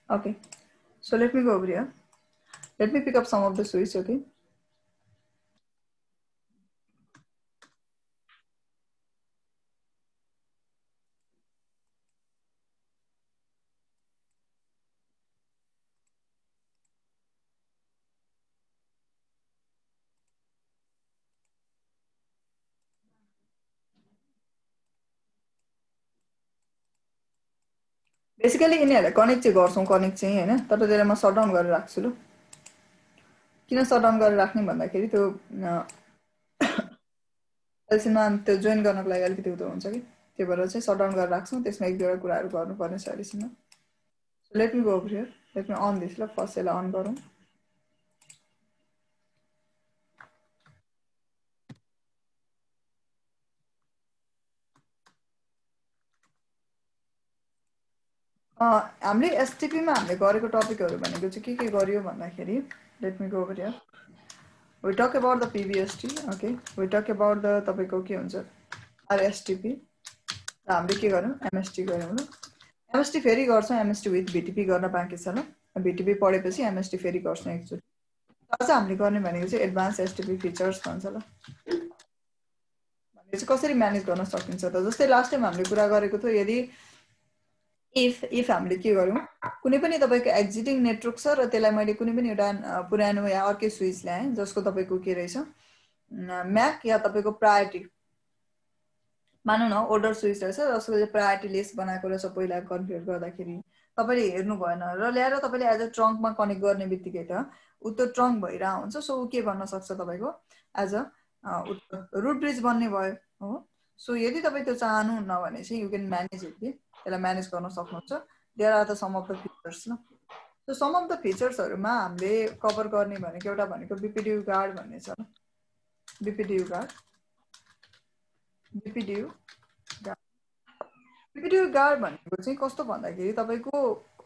Okay, so let me go over here. Let me pick up some of the switch, okay? Basically यिनीहरूलाई connect चाहिँ गर्छौँ, connect चाहिँ हैन, तर त्यसलाई म सटडाउन गरेर राख्छु ल। किन सटडाउन गरेर राख्ने भन्दाखेरि त्यो एलसीमा त्यो जोइन गर्नको लागि अलिकति उतो हुन्छ कि, त्यही भएर चाहिँ सटडाउन गरेर राख्छौँ। त्यसमा एक दुईवटा कुराहरू गर्नुपर्ने छ एलसीमा। So let me go over here. Let me on this ल, फर्स्ट यसलाई अन गरौँ। हामीले एसटीपीमा हामीले गरेको टपिकहरू भनेको चाहिँ के गरियो भन्दाखेरि, let me go over here. We talk about the PVST, okay? We talk about the तपाईको के हुन्छ RSTP, र हामीले के गर्यौं MST गर्यौं ल। MST फेरि गर्छौं, MST विथ VTP गर्न बाँकी छ ल। VTP पढेपछि MST फेरि गर्छौं एकचोटि। तर चाहिँ हामीले गर्ने भनेको चाहिँ एडभान्स एसटीपी फिचर्स भन्छ ल। भने चाहिँ कसरी म्यानेज गर्न सकिन्छ त, जस्तै लास्ट टाइम हामीले कुरा गरेको थियो, यदि इफ हामीले के गर्यौं, कुनै पनि तपाईको एक्जिटिङ नेटवर्क छ र त्यसलाई मैले कुनै पनि एउटा पुरानो या अर्कै स्विच ल्याएँ जसको तपाईको के रहेछ म्याक या तपाईको प्रायोरिटी, मानौ न ओल्डर स्विच रहेछ जसको चाहिँ प्रायोरिटी लिस्ट बनाएको रहेछ पहिला कन्फिगर गर्दाखेरि, तपाईले हेर्नु भएन र ल्याएर तपाईले एज अ ट्रङ्कमा कनेक्ट गर्ने बित्तिकै त उ त्यो ट्रङ्क भइरा हुन्छ। सो के गर्न सक्छ तपाईको एज अ रुट ब्रिज बन्ने भयो हो। सो यदि तपाई त्यो चाहनुहुन्न भने चाहिँ यु क्यान म्यानेज इट, त्यसलाई म्यानेज गर्न सक्नुहुन्छ। There are the some of the features ल। सो सम अफ द फिचर्सहरुमा हामीले कभर गर्ने भनेको एउटा भनेको बीपीडीयू गार्ड भन्ने छ ल। BPDU guard, BPDU guard, BPDU guard भनेको चाहिँ कस्तो भन्दाखेरि तपाईको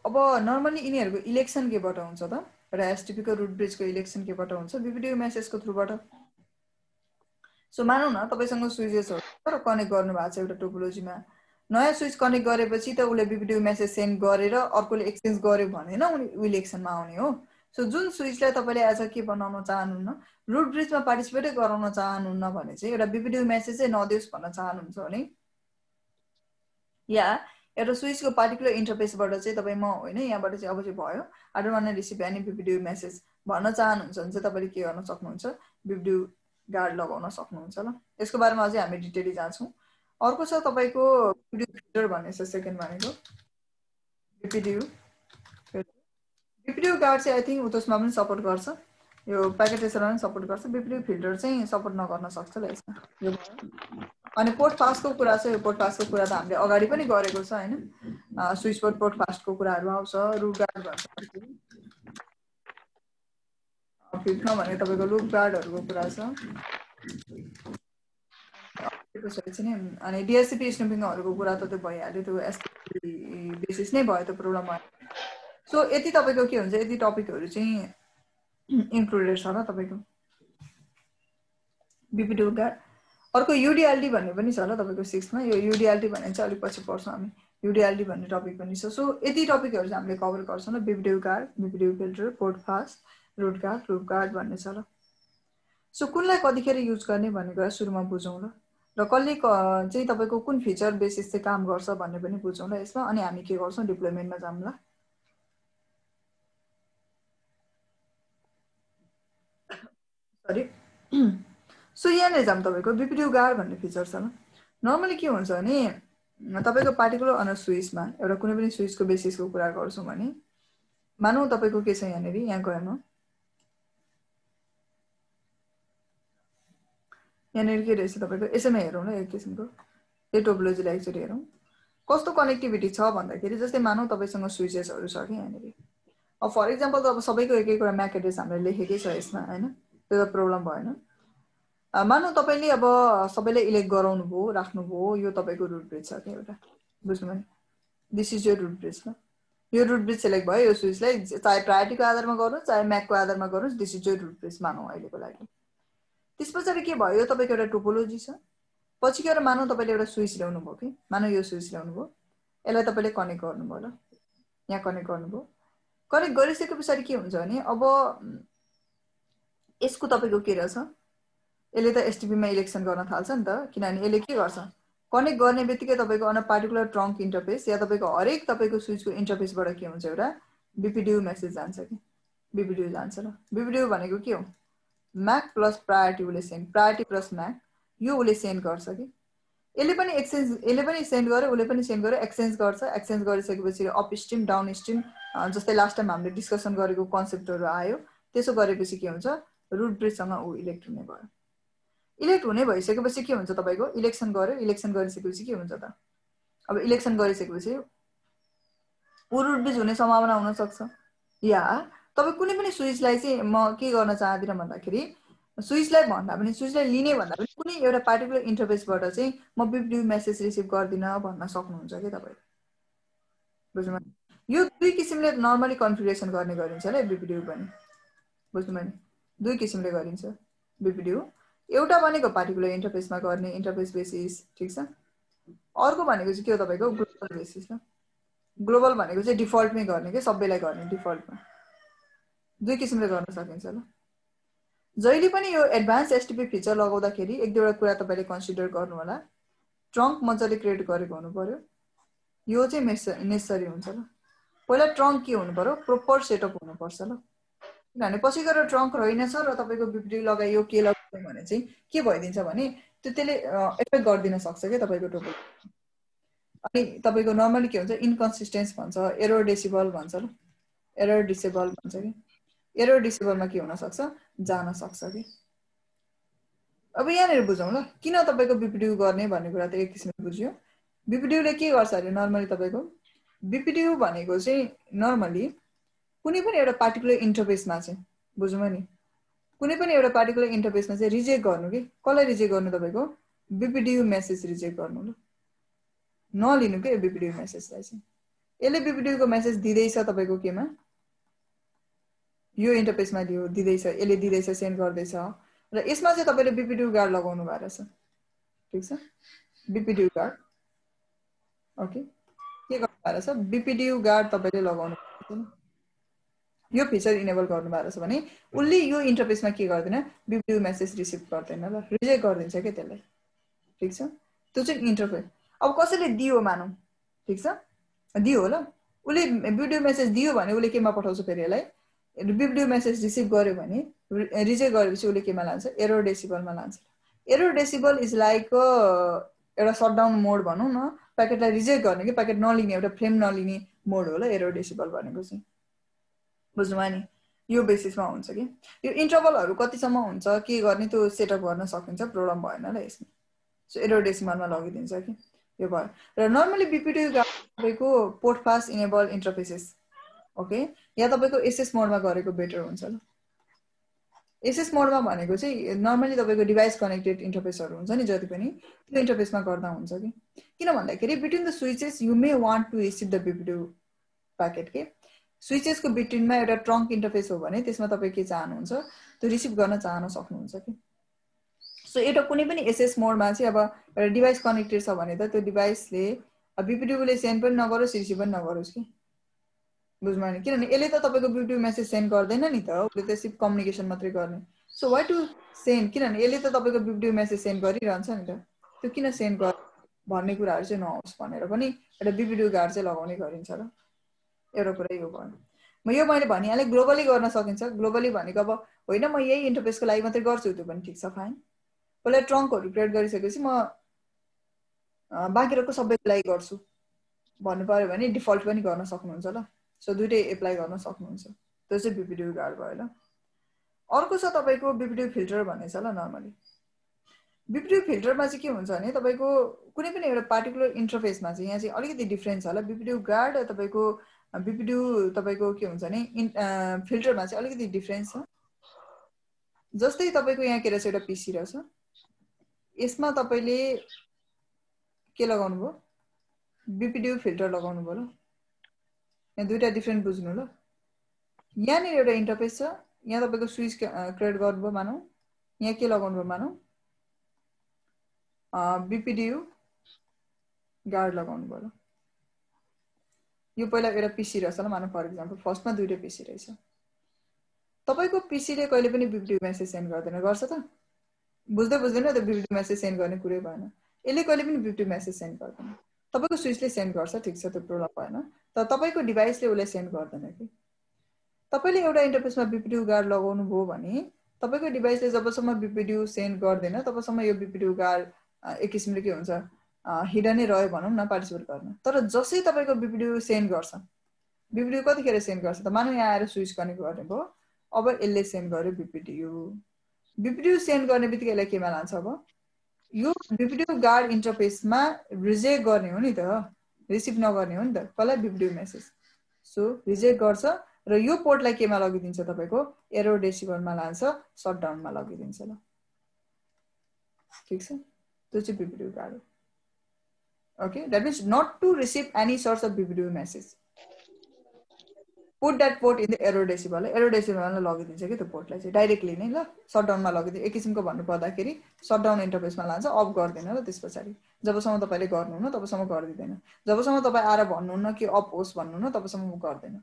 अब नर्मली यिनीहरुको इलेक्सन केबाट हुन्छ त, र एसटीपी को रुट ब्रिज को इलेक्सन केबाट हुन्छ, बीपीडीयू मेसेजको थ्रुबाट। सो मानौ न तपाईसँग स्विचेसहरु कनेक्ट गर्नु भएको छ एउटा टोपोलोजीमा, नयाँ स्विच कनेक्ट गरेपछि त उले बीपीडीयू मेसेज सेन्ड गरेर अर्कोले एक्सचेन्ज गर्यो भने न उ इलेक्सनमा आउने हो। सो जुन स्विचलाई तपाईले एज अ के बनाउन चाहनुहुन्न, रुट ब्रिजमा पार्टिसिपेट गराउन चाहनुहुन्न भने चाहिँ एउटा बीपीडीयू मेसेज चाहिँ नदियोस् भन्न चाहनुहुन्छ भने, या एउटा स्विचको पार्टिकुलर इन्टरफेसबाट चाहिँ तपाई म होइन यहाँबाट चाहिँ अब चाहिँ भयो, I don't want to receive any BPDU message भन्न चाहनुहुन्छ भने चाहिँ तपाईले के गर्न सक्नुहुन्छ, बीपीडीयू गार्ड लगाउन सक्नुहुन्छ ल। यसको बारेमा अझै हामी डिटेली जान्छौं। अर्को छ तपाईको बीपीडीयू फिल्टर भन्ने छ, सेकेन्ड भनेको बीपीडीयू फिल्टर। बीपीडीयू गार्ड चाहिँ आई थिंक उतसमा पनि सपोर्ट गर्छ, यो प्याकेट ट्रेसरमा पनि सपोर्ट गर्छ। बीपीडीयू फिल्टर चाहिँ सपोर्ट नगर्न सक्छ ल यसमा, यो भयो। अनि पोर्ट फास्टको कुरा चाहिँ, पोर्ट फास्टको कुरा त हामीले अगाडि पनि गरेको छ हैन, स्विच पोर्ट फास्टको कुराहरु आउँछ। रुट गार्ड भन्छ, फिल्डमा भने तपाईको लुप गार्डहरुको कुरा छ, अनि डीएचसीपी स्नूपिङहरुको कुरा त त्यो भइहाल्यो, त्यो एसटीपी बेसिस नै भयो, त्यो प्रब्लम भयो। सो यति तपाईको के हुन्छ, यति टपिकहरु चाहिँ इन्क्लुडेड छ ल तपाईको बीपीडीयू गार्ड। अर्को यूडीएलडी भन्ने पनि छ ल तपाईको 6 मा, यो यूडीएलडी भन्ने चाहिँ अलि पछि पर्छौं हामी, यूडीएलडी भन्ने टपिक पनि छ। सो यति टपिकहरु चाहिँ हामीले कभर गर्छौं ल, BPDU guard, BPDU filter, port fast, root guard, loop guard भन्ने छ ल। सो कुनलाई कतिखेर युज गर्ने भन्ने कुरा सुरुमा बुझौं ल, र कसले चाहिँ तपाईको कुन फिचर बेसिस चाहिँ काम गर्छ भन्ने पनि बुझौं ल यसमा, अनि हामी के गर्छौं डिप्लोयमेन्टमा जाम ल। सरी, सो यहाँ जाम तपाईको बीपीडीयू गार्ड भन्ने फिचर छ ल। नर्मली के हुन्छ भने तपाईको पार्टिकुलर अन स्विचमा एउटा कुनै पनि स्विचको बेसिसको कुरा गर्छौं भने, मानौ तपाईको के छ यहाँनेरि, यहाँ गएम, यहाँनेरि के रहेछ तपाईको यसैमा हेरौं ल, एक किसिमको यो टोपोलोजीलाई एकचोटि हेरौं कस्तो कनेक्टिभिटी छ भन्दाखेरि, जस्तै मानौ तपाईसँग स्विचेसहरु छ कि यहाँनेरि। अब फर एक्जाम्पल त अब सबैको एक एकवटा म्याक एड्रेस हामीले लेखेकै छ यसमा हैन, त्यो त प्रब्लम भएन। मानौ तपाईले अब सबैले इलेक्ट गराउनु भो, राख्नु भो, यो तपाईको रुट ब्रिज छ के एउटा, बुझ्नुभयो नि, this is your root bridge ल। यो रुट ब्रिज सिलेक्ट भयो, यो स्विचलाई चाहे प्रायोरिटीको आधारमा गर्नुस् चाहे म्याकको आधारमा गर्नुस्, this is your root bridge मानौ अहिलेको लागि। त्यसपछि के भयो, तपाईको एउटा टोपोलोजी छ, पछि गएर मानौ तपाईले एउटा स्विच ल्याउनु भयो कि, मानौ यो स्विच ल्याउनु भयो, यसलाई तपाईले कनेक्ट गर्नुभयो ल, यहाँ कनेक्ट गर्नुभयो। कनेक्ट गरिसके पछाडि के हुन्छ भने अब यसको तपाईको के रहेछ, यसले त एसटिपी मा इलेक्सन गर्न थाल्छ नि त, किनभने यसले के गर्छ, कनेक्ट गर्ने बित्तिकै तपाईको अन पार्टिकुलर ट्रङ्क इन्टरफेस या तपाईको हरेक तपाईको स्विचको इन्टरफेसबाट के हुन्छ, एउटा बीपीडीयू मेसेज जान्छ कि बीपीडीयू जान्छ ल। बीपीडीयू भनेको के हो, म्याक प्लस प्रायोरिटी उसले सेन्ड, प्रायोरिटी प्लस म्याक यो उसले सेन्ड गर्छ कि यसले पनि एक्सचेन्ज, यसले पनि सेन्ड गर्यो उसले पनि सेन्ड गर्यो, एक्सचेन्ज गर्छ। एक्सचेन्ज गरिसकेपछि अप स्ट्रिम डाउन स्ट्रिम जस्तै लास्ट टाइम हामीले डिस्कसन गरेको कन्सेप्टहरू आयो, त्यसो गरेपछि के हुन्छ, रुट ब्रिजसँग ऊ इलेक्ट हुने भयो। इलेक्ट हुने भइसकेपछि के हुन्छ, तपाईको इलेक्सन गर्यो, इलेक्सन गरिसकेपछि के हुन्छ त, अब इलेक्सन गरिसकेपछि ऊ रुट ब्रिज हुने सम्भावना हुन सक्छ, या तपाईँ कुनै पनि स्विचलाई चाहिँ म के गर्न चाहदिनँ भन्दाखेरि, स्विचलाई भन्दा पनि स्विचलाई लिने भन्दा पनि कुनै एउटा पार्टिकुलर इन्टरफेसबाट चाहिँ म बीपीडीयू मेसेज रिसिभ गर्दिनँ भन्न सक्नुहुन्छ कि तपाईँ, बुझ्नुभयो। यो दुई किसिमले नर्मली कन्फिगरेसन गर्ने गरिन्छ ल बीपीडीयू पनि, बुझ्नुभयो नि, दुई किसिमले गरिन्छ बीपीडीयू। एउटा भनेको पार्टिकुलर इन्टरफेसमा गर्ने, इन्टरफेस बेसिस, ठिक छ। अर्को भनेको चाहिँ के हो तपाईको, ग्लोबल बेसिस ल। ग्लोबल भनेको चाहिँ डिफल्टमै गर्ने के, सबैलाई गर्ने डिफल्टमा, दुई किसिमले गर्न सकिन्छ ल। जहिले पनि यो एडभान्स एसटिपी फिचर लगाउँदाखेरि एक दुईवटा कुरा तपाईले कन्सिडर गर्नु होला। ट्रङ्क मजाले क्रिएट गरेको हुनु पर्यो, यो चाहिँ नेसेसरी हुन्छ ल। पहिला ट्रङ्क के हुनु पर्यो, प्रोपर सेटअप हुनुपर्छ ल, किनभने पछि गएर ट्रङ्क रहेनछ र तपाईको बीपीडीयू लगाइयो के लगाइयो भने चाहिँ के भइदिन्छ भने त्यसले एफेक्ट गरिदिन सक्छ क्या तपाईको टोटल। अनि तपाईको नर्मली के हुन्छ, इन्कन्सिस्टेन्स भन्छ, एरर डेसिबल भन्छ ल, एरर डिसेबल भन्छ कि, एरर डिसेबलमा के हुन सक्छ, जान सक्छ कि। अब यहाँनिर बुझौँ ल, किन तपाईको बीपीडीयू गर्ने भन्ने कुरा त एक किसिमले बुझ्यो। बीपीडीयूले के गर्छ अरे, नर्मली तपाईको बीपीडीयू भनेको चाहिँ नर्मली कुनै पनि एउटा पार्टिकुलर इन्टरफेसमा चाहिँ, बुझ्नुभयो नि, कुनै पनि एउटा पार्टिकुलर इन्टरफेसमा चाहिँ रिजेक्ट गर्नु कि, कसलाई रिजेक्ट गर्नु, तपाईको बीपीडीयू मेसेज रिजेक्ट गर्नु ल, नलिनु के बीपीडीयू मेसेजलाई चाहिँ। यसले बीपीडीयूको मेसेज दिँदैछ तपाईको केमा, यो इन्टरफेसमा दिँदैछ, यसले दिँदैछ, सेन्ड गर्दैछ र यसमा चाहिँ तपाईले बीपीडीयू गार्ड लगाउनु भएको रहेछ, ठिक छ। बीपीडीयू गार्ड, ओके, के गर्नु भएको रहेछ, बीपीडीयू गार्ड तपाईले लगाउनु भएको छ। यो फिचर इनेबल गर्नु भएको रहेछ भने उसले यो इन्टरफेसमा के गर्दैन, बीपीडीयू मेसेज रिसिभ गर्दैन ल, रिजेक्ट गरिदिन्छ क्या त्यसलाई, ठिक छ। त्यो चाहिँ इन्टरफेस। अब कसैले दियो मानौँ, ठिक छ, दियो ल, उसले बीपीडीयू मेसेज दियो भने उसले केमा पठाउँछ फेरि यसलाई, बीपीडीयू मेसेज रिसिभ गर्यो भने रिजेक्ट गरेपछि उसले केमा लान्छ, एरर डेसिबलमा लान्छ। एरर डेसिबल इज लाइक एउटा सटडाउन मोड भनौँ न, प्याकेटलाई रिजेक्ट गर्ने कि प्याकेट नलिने, एउटा फ्रेम नलिने मोड हो ल एरर डेसिबल भनेको चाहिँ, बुझ्नुभयो नि। यो बेसिसमा हुन्छ कि यो इन्टरभलहरू कतिसम्म हुन्छ के गर्ने त्यो सेटअप गर्न सकिन्छ, प्रब्लम भएन ल यसमा। सो एरर डेसिमलमा लगिदिन्छ कि यो भयो। र नर्मली बीपीडीयू तपाईँको port pass enable interfaces, okay, या तपाईँको एसएस मोडमा गरेको बेटर हुन्छ ल। एसएस मोडमा भनेको चाहिँ नर्मली तपाईँको डिभाइस कनेक्टेड इन्टरफेसहरू हुन्छ नि जति पनि, त्यो इन्टरफेसमा गर्दा हुन्छ कि, किन भन्दाखेरि between the switches you may want to receive the BPDU packet के, स्विचेसको बिट्विनमा एउटा ट्रङ्क इन्टरफेस हो भने त्यसमा तपाईँ के चाहनुहुन्छ, त्यो रिसिभ गर्न चाहन सक्नुहुन्छ कि। सो एउटा कुनै पनि एसएस मोडमा चाहिँ अब एउटा डिभाइस कनेक्टेड छ भने त त्यो डिभाइसले बीपीडीयूले सेन्ड पनि नगरोस्, रिसिभ पनि नगरोस् कि, बुझ्नुभयो नि, किनभने यसले त तपाईँको बीपीडीयू मेसेज सेन्ड गर्दैन नि त, उसले त सिर्फ कम्युनिकेसन मात्रै गर्ने। सो वाइ टु सेन्ड, किनभने यसले त तपाईँको बीपीडीयू मेसेज सेन्ड गरिरहन्छ नि त, त्यो किन सेन्ड गर भन्ने कुराहरू चाहिँ नहोस् भनेर पनि एउटा बीपीडीयू गार्ड चाहिँ लगाउने गरिन्छ र। एउटा कुरा यो भयो। यो मैले भनिहालेँ ग्लोबली गर्न सकिन्छ। ग्लोबली भनेको अब होइन म यही इन्टरफेसको लागि मात्रै गर्छु, त्यो पनि ठिक छ, फाइन। पहिला ट्रङ्कहरू क्रिएट गरिसकेपछि म बाँकी रकम सबैको लागि गर्छु भन्नु पर्यो भने डिफल्ट पनि गर्न सक्नुहुन्छ ल। सो दुइटै एप्लाई गर्न सक्नुहुन्छ, त्यो चाहिँ बीपीडीयू गार्ड भयो ल। अर्को छ तपाईँको बीपीडीयू फिल्टर भन्ने छ ल। नर्मली बीपीडीयू फिल्टरमा चाहिँ के हुन्छ भने तपाईँको कुनै पनि एउटा पार्टिकुलर इन्टरफेसमा चाहिँ यहाँ चाहिँ अलिकति डिफ्रेन्स छ ल। बीपीडीयू गार्ड तपाईँको बीपीडीयू तपाईँको के हुन्छ भने फिल्टरमा चाहिँ अलिकति डिफ्रेन्स छ। जस्तै तपाईँको यहाँ के रहेछ, एउटा पीसी रहेछ, यसमा तपाईँले के लगाउनु भयो, बीपीडीयू फिल्टर लगाउनु भयो ल। यहाँ दुईटा डिफ्रेन्ट बुझ्नु ल। यहाँनिर एउटा इन्टरफेस छ, यहाँ तपाईँको स्विच क्रिएट गर्नुभयो मानौँ, यहाँ के लगाउनु भयो मानौँ, बीपीडीयू गार्ड लगाउनु भयो ल। यो पहिला एउटा पिसी रहेछ ल मानौ फर एक्जाम्पल फर्स्टमा दुईटा पिसी रहेछ तपाईको पिसीले कहिले पनि बीपीडीयू मेसेज सेन्ड गर्दैन गर्छ त बुझ्दैन त बीपीडीयू मेसेज सेन्ड गर्ने कुरै भएन यसले कहिले पनि बीपीडीयू मेसेज सेन्ड गर्दैन तपाईको स्विचले सेन्ड गर्छ ठीक छ त्यो प्रब्लम भएन तर तपाईको डिभाइसले उसले सेन्ड गर्दैन कि तपाईले एउटा इन्टरफेसमा बीपीडीयू गार्ड लगाउनु भयो भने तपाईको डिभाइसले जबसम्म बीपीडीयू सेन्ड गर्दैन तबसम्म यो बीपीडीयू गार्ड एक किसिमले के हुन्छ हिडनै रह्यो भनौं न पार्टिसिपेट गर्न तर जसै तपाईको बीपीडीयू सेन्ड गर्छ बीपीडीयू कतिखेर सेन्ड गर्छ त मानौ यहाँ आएर स्विच कनेक्ट गर्ने भयो अब यसले सेन्ड गर्यो बीपीडीयू सेन्ड गर्ने बित्तिकै यसलाई केमा लान्छ अब यो बीपीडीयू गार्ड इन्टरफेसमा रिजेक्ट गर्ने हो नि त रिसिभ नगर्ने हो नि त कसलाई बीपीडीयू मेसेज सो रिजेक्ट गर्छ र यो पोर्टलाई केमा लगिदिन्छ तपाईको एरर डेसिबलमा लान्छ शटडाउनमा लगिदिन्छ ल ठीक छ त्यो चाहिँ बीपीडीयू गार्ड हो okay that means not to receive any source of BPDU message put that port in the error decibel मा लगिदिन्छ के त्यो पोर्टलाई चाहिँ डाइरेक्टली नै ल शटडाउनमा लगिदिन्छ एक किसिमको भन्नु पर्दाखेरि शटडाउन इन्टरफेसमा लान्छ अफ गर्दैन ल त्यसपछि जबसम्म तपाईले गर्नुहुन्न तबसम्म गर्दिदैन जबसम्म तपाई आएर भन्नुहुन्न कि अफ होस् भन्नुहुन्न तबसम्म गर्दैन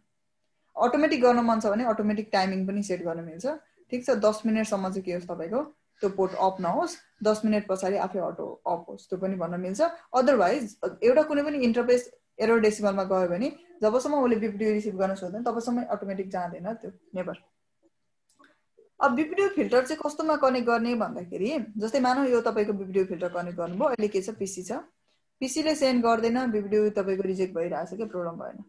अटोमेटिक गर्न मन छ भने अटोमेटिक टाइमिङ पनि सेट गर्न मिल्छ ठीक छ 10 मिनेट सम्म चाहिँ के होस् तपाईको त्यो पोर्ट अफ नहोस् 10 मिनेट पछाडी आफै अटो अफ होस् त्यो पनि भन्न मिल्छ अदरवाइज एउटा कुनै पनि इन्टरफेस एरर डेसिबलमा गयो भने जबसम्म उले बीपीडीयू रिसिभ गर्न सक्दैन तबसम्म अटोमेटिक जाँदैन त्यो नेभर अब बीपीडीयू फिल्टर चाहिँ कस्तोमा कनेक्ट गर्ने भन्दाखेरि जस्तै मानौ यो तपाईको बीपीडीयू फिल्टर कनेक्ट गर्नुभयो अहिले के छ पीसी छ पीसी ले सेन्ड गर्दैन बीपीडीयू तपाईको रिजेक्ट भइराछ के प्रब्लम भएन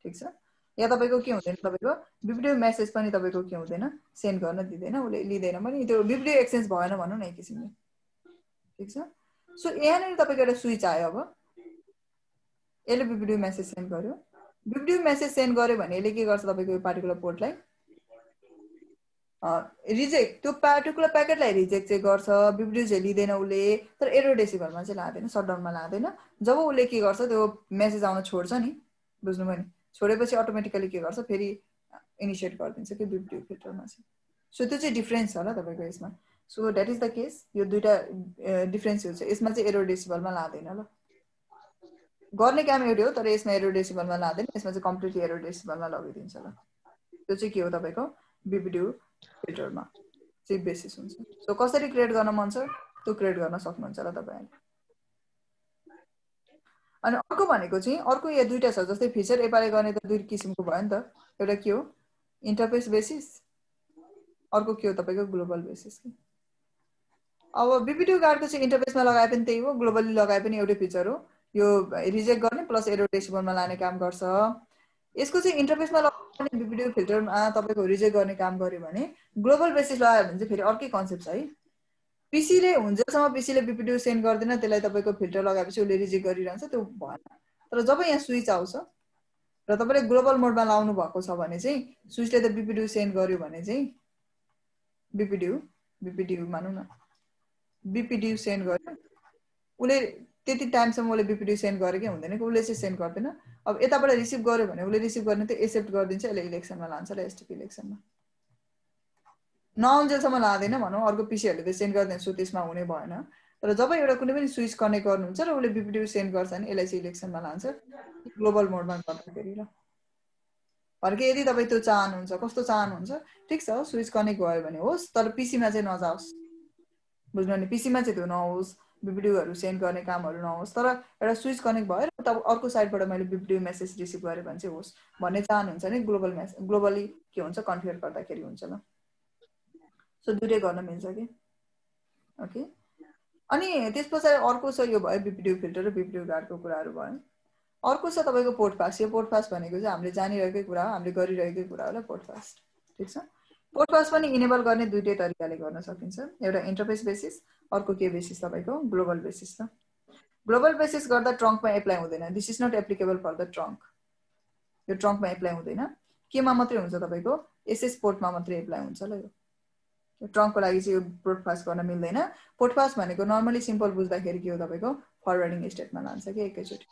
ठीक छ या तपाईको के हुँदैन तपाईको बीपीडीयू मेसेज पनि तपाईको के हुँदैन सेन्ड गर्न दिदैन उले लिदैन पनि त्यो बीपीडीयू एक्सचेन्ज भएन भन्नु न एक किसिमले ठीक छ सो यहाँ नै तपाईको एउटा स्विच आयो अब यसले बीपीडीयू मेसेज सेन्ड गर्यो बीपीडीयू मेसेज सेन्ड गर्यो भने यसले के गर्छ तपाईको यो पार्टिकुलर पोर्टलाई रिजेक्ट त्यो पार्टिकुलर प्याकेटलाई रिजेक्ट चाहिँ गर्छ बीपीडीयू चाहिँ लिदैन उले तर एरर डेसिबलमा चाहिँ लादैन शटडाउनमा लादैन जब उले के गर्छ त्यो मेसेज आउन छोड्छ नि बुझ्नुभयो नि छोडेपछि अटोमेटिकली के गर्छ फेरि इनिशिएट गरिदिन्छ कि बीपीडीयू फिल्टरमा चाहिँ सो त्यो चाहिँ डिफरेन्स छ ल तपाईको यसमा so that is the case यो दुईटा डिफरेन्स हुन्छ यसमा चाहिँ एरर डेसिबलमा लादैन ल गर्ने काम एउटै हो तर यसमा एरर डेसिबलमा लादैन यसमा चाहिँ कम्प्लिटली एरर डेसिबलमा लगिदिन्छ ल त्यो चाहिँ के हो तपाईको बीपीडीयू फिल्टरमा चाहिँ बेसिस हुन्छ सो कसरी क्रिएट गर्न मन छ त्यो क्रिएट गर्न सक्नुहुन्छ ल तपाईहरुले अनि अर्को भनेको चाहिँ अर्को यहाँ दुईटा छ जस्तै फिचर एपाले गर्ने त दुई किसिमको भयो नि त एउटा के हो इन्टरफेस बेसिस अर्को के हो तपाईको ग्लोबल बेसिस अब बीपीडीयू गार्डको चाहिँ इन्टरफेसमा लगाए पनि त्यही हो ग्लोबली लगाए पनि एउटै फिचर हो यो रिजेक्ट गर्ने प्लस एरर डेसिबलमा लाने काम गर्छ यसको चाहिँ इन्टरफेसमा लगाउने बीपीडीयू फिल्टरमा तपाईको रिजेक्ट गर्ने काम गर्यो भने ग्लोबल बेसिस लगायो भने चाहिँ फेरि अर्कै कन्सेप्ट छ है पीसीले हुन्छसम्म पीसीले बीपीडीयू सेन्ड गर्दैन त्यसलाई तपाईको फिल्टर लगाएपछि उले रिजेक्ट गरिरहन्छ त्यो भएन तर जब यहाँ स्विच आउँछ र तपाईले ग्लोबल मोडमा लाउनु भएको छ भने चाहिँ स्विचले त बीपीडीयू सेन्ड गर्यो भने चाहिँ बीपीडीयू मानौ न बीपीडीयू सेन्ड गर्यो उले त्यति टाइमसम्म उले बीपीडीयू सेन्ड गरेकै हुँदैन कि उले चाहिँ सेन्ड गर्दैन अब यताबाट रिसिभ गर्यो भने उले रिसिभ गर्ने त एक्सेप्ट गरिदिन्छ यसले इलेक्सनमा लान्छ र एसटीपी इलेक्सनमा नआउन्जेलसम्म लादैन भनौं अर्को पीसीहरुले त सेन्ड गर्दैन सो त्यसमा हुने भएन तर जब एउटा कुनै पनि स्विच कनेक्ट गर्नुहुन्छ र उले बीपीडीयू सेन्ड गर्छ भने यसलाई चाहिँ इलेक्सनमा लान्छ ग्लोबल मोडमा गर्दाखेरि ल फर्के यदि तपाई त्यो चाहनुहुन्छ कस्तो चाहनुहुन्छ ठीक छ स्विच कनेक्ट भयो भने होस् तर पीसीमा चाहिँ नजाओस् बुझ्नु नि पीसीमा चाहिँ त्यो नहोस् बीपीडीयूहरु सेन्ड गर्ने कामहरु नहोस् तर एउटा स्विच कनेक्ट भयो र तब अर्को साइडबाट मैले बीपीडीयू मेसेज रिसिभ गरे भने चाहिँ होस् भन्ने चाहनुहुन्छ नि ग्लोबली के हुन्छ कन्फिगर गर्दाखेरि हुन्छ ल सो दुईटै गर्न मिल्छ के ओके अनि त्यसपछि अर्को छ यो भयो बीपीडीयू फिल्टर र बीपीडीयू गार्डको कुराहरु भयो अर्को छ तपाईको पोर्ट पास यो पोर्ट पास भनेको चाहिँ हामीले जानिरहेकै कुरा हो हामीले गरिरहेकै कुरा हो ल पोर्ट पास ठीक छ पोर्ट पास पनि इनेबल गर्ने दुईटै तरिकाले गर्न सकिन्छ एउटा इन्टरफेस बेसिस अर्को के बेसिस तपाईको ग्लोबल बेसिस ल ग्लोबल बेसिस गर्दा ट्रङ्कमा एप्लाई हुँदैन this is not applicable for the trunk यो ट्रङ्कमा एप्लाई हुँदैन केमा मात्रै हुन्छ तपाईको एसएस पोर्टमा मात्रै एप्लाई हुन्छ ल यो ट्रङ्कको लागि चाहिँ यो पोर्ट पास गर्न मिल्दैन पोर्ट पास भनेको नर्मली सिम्पल बुझ्दाखेरि के हो तपाईको फरवर्डिङ स्टेटमा लान्छ के एकैचोटी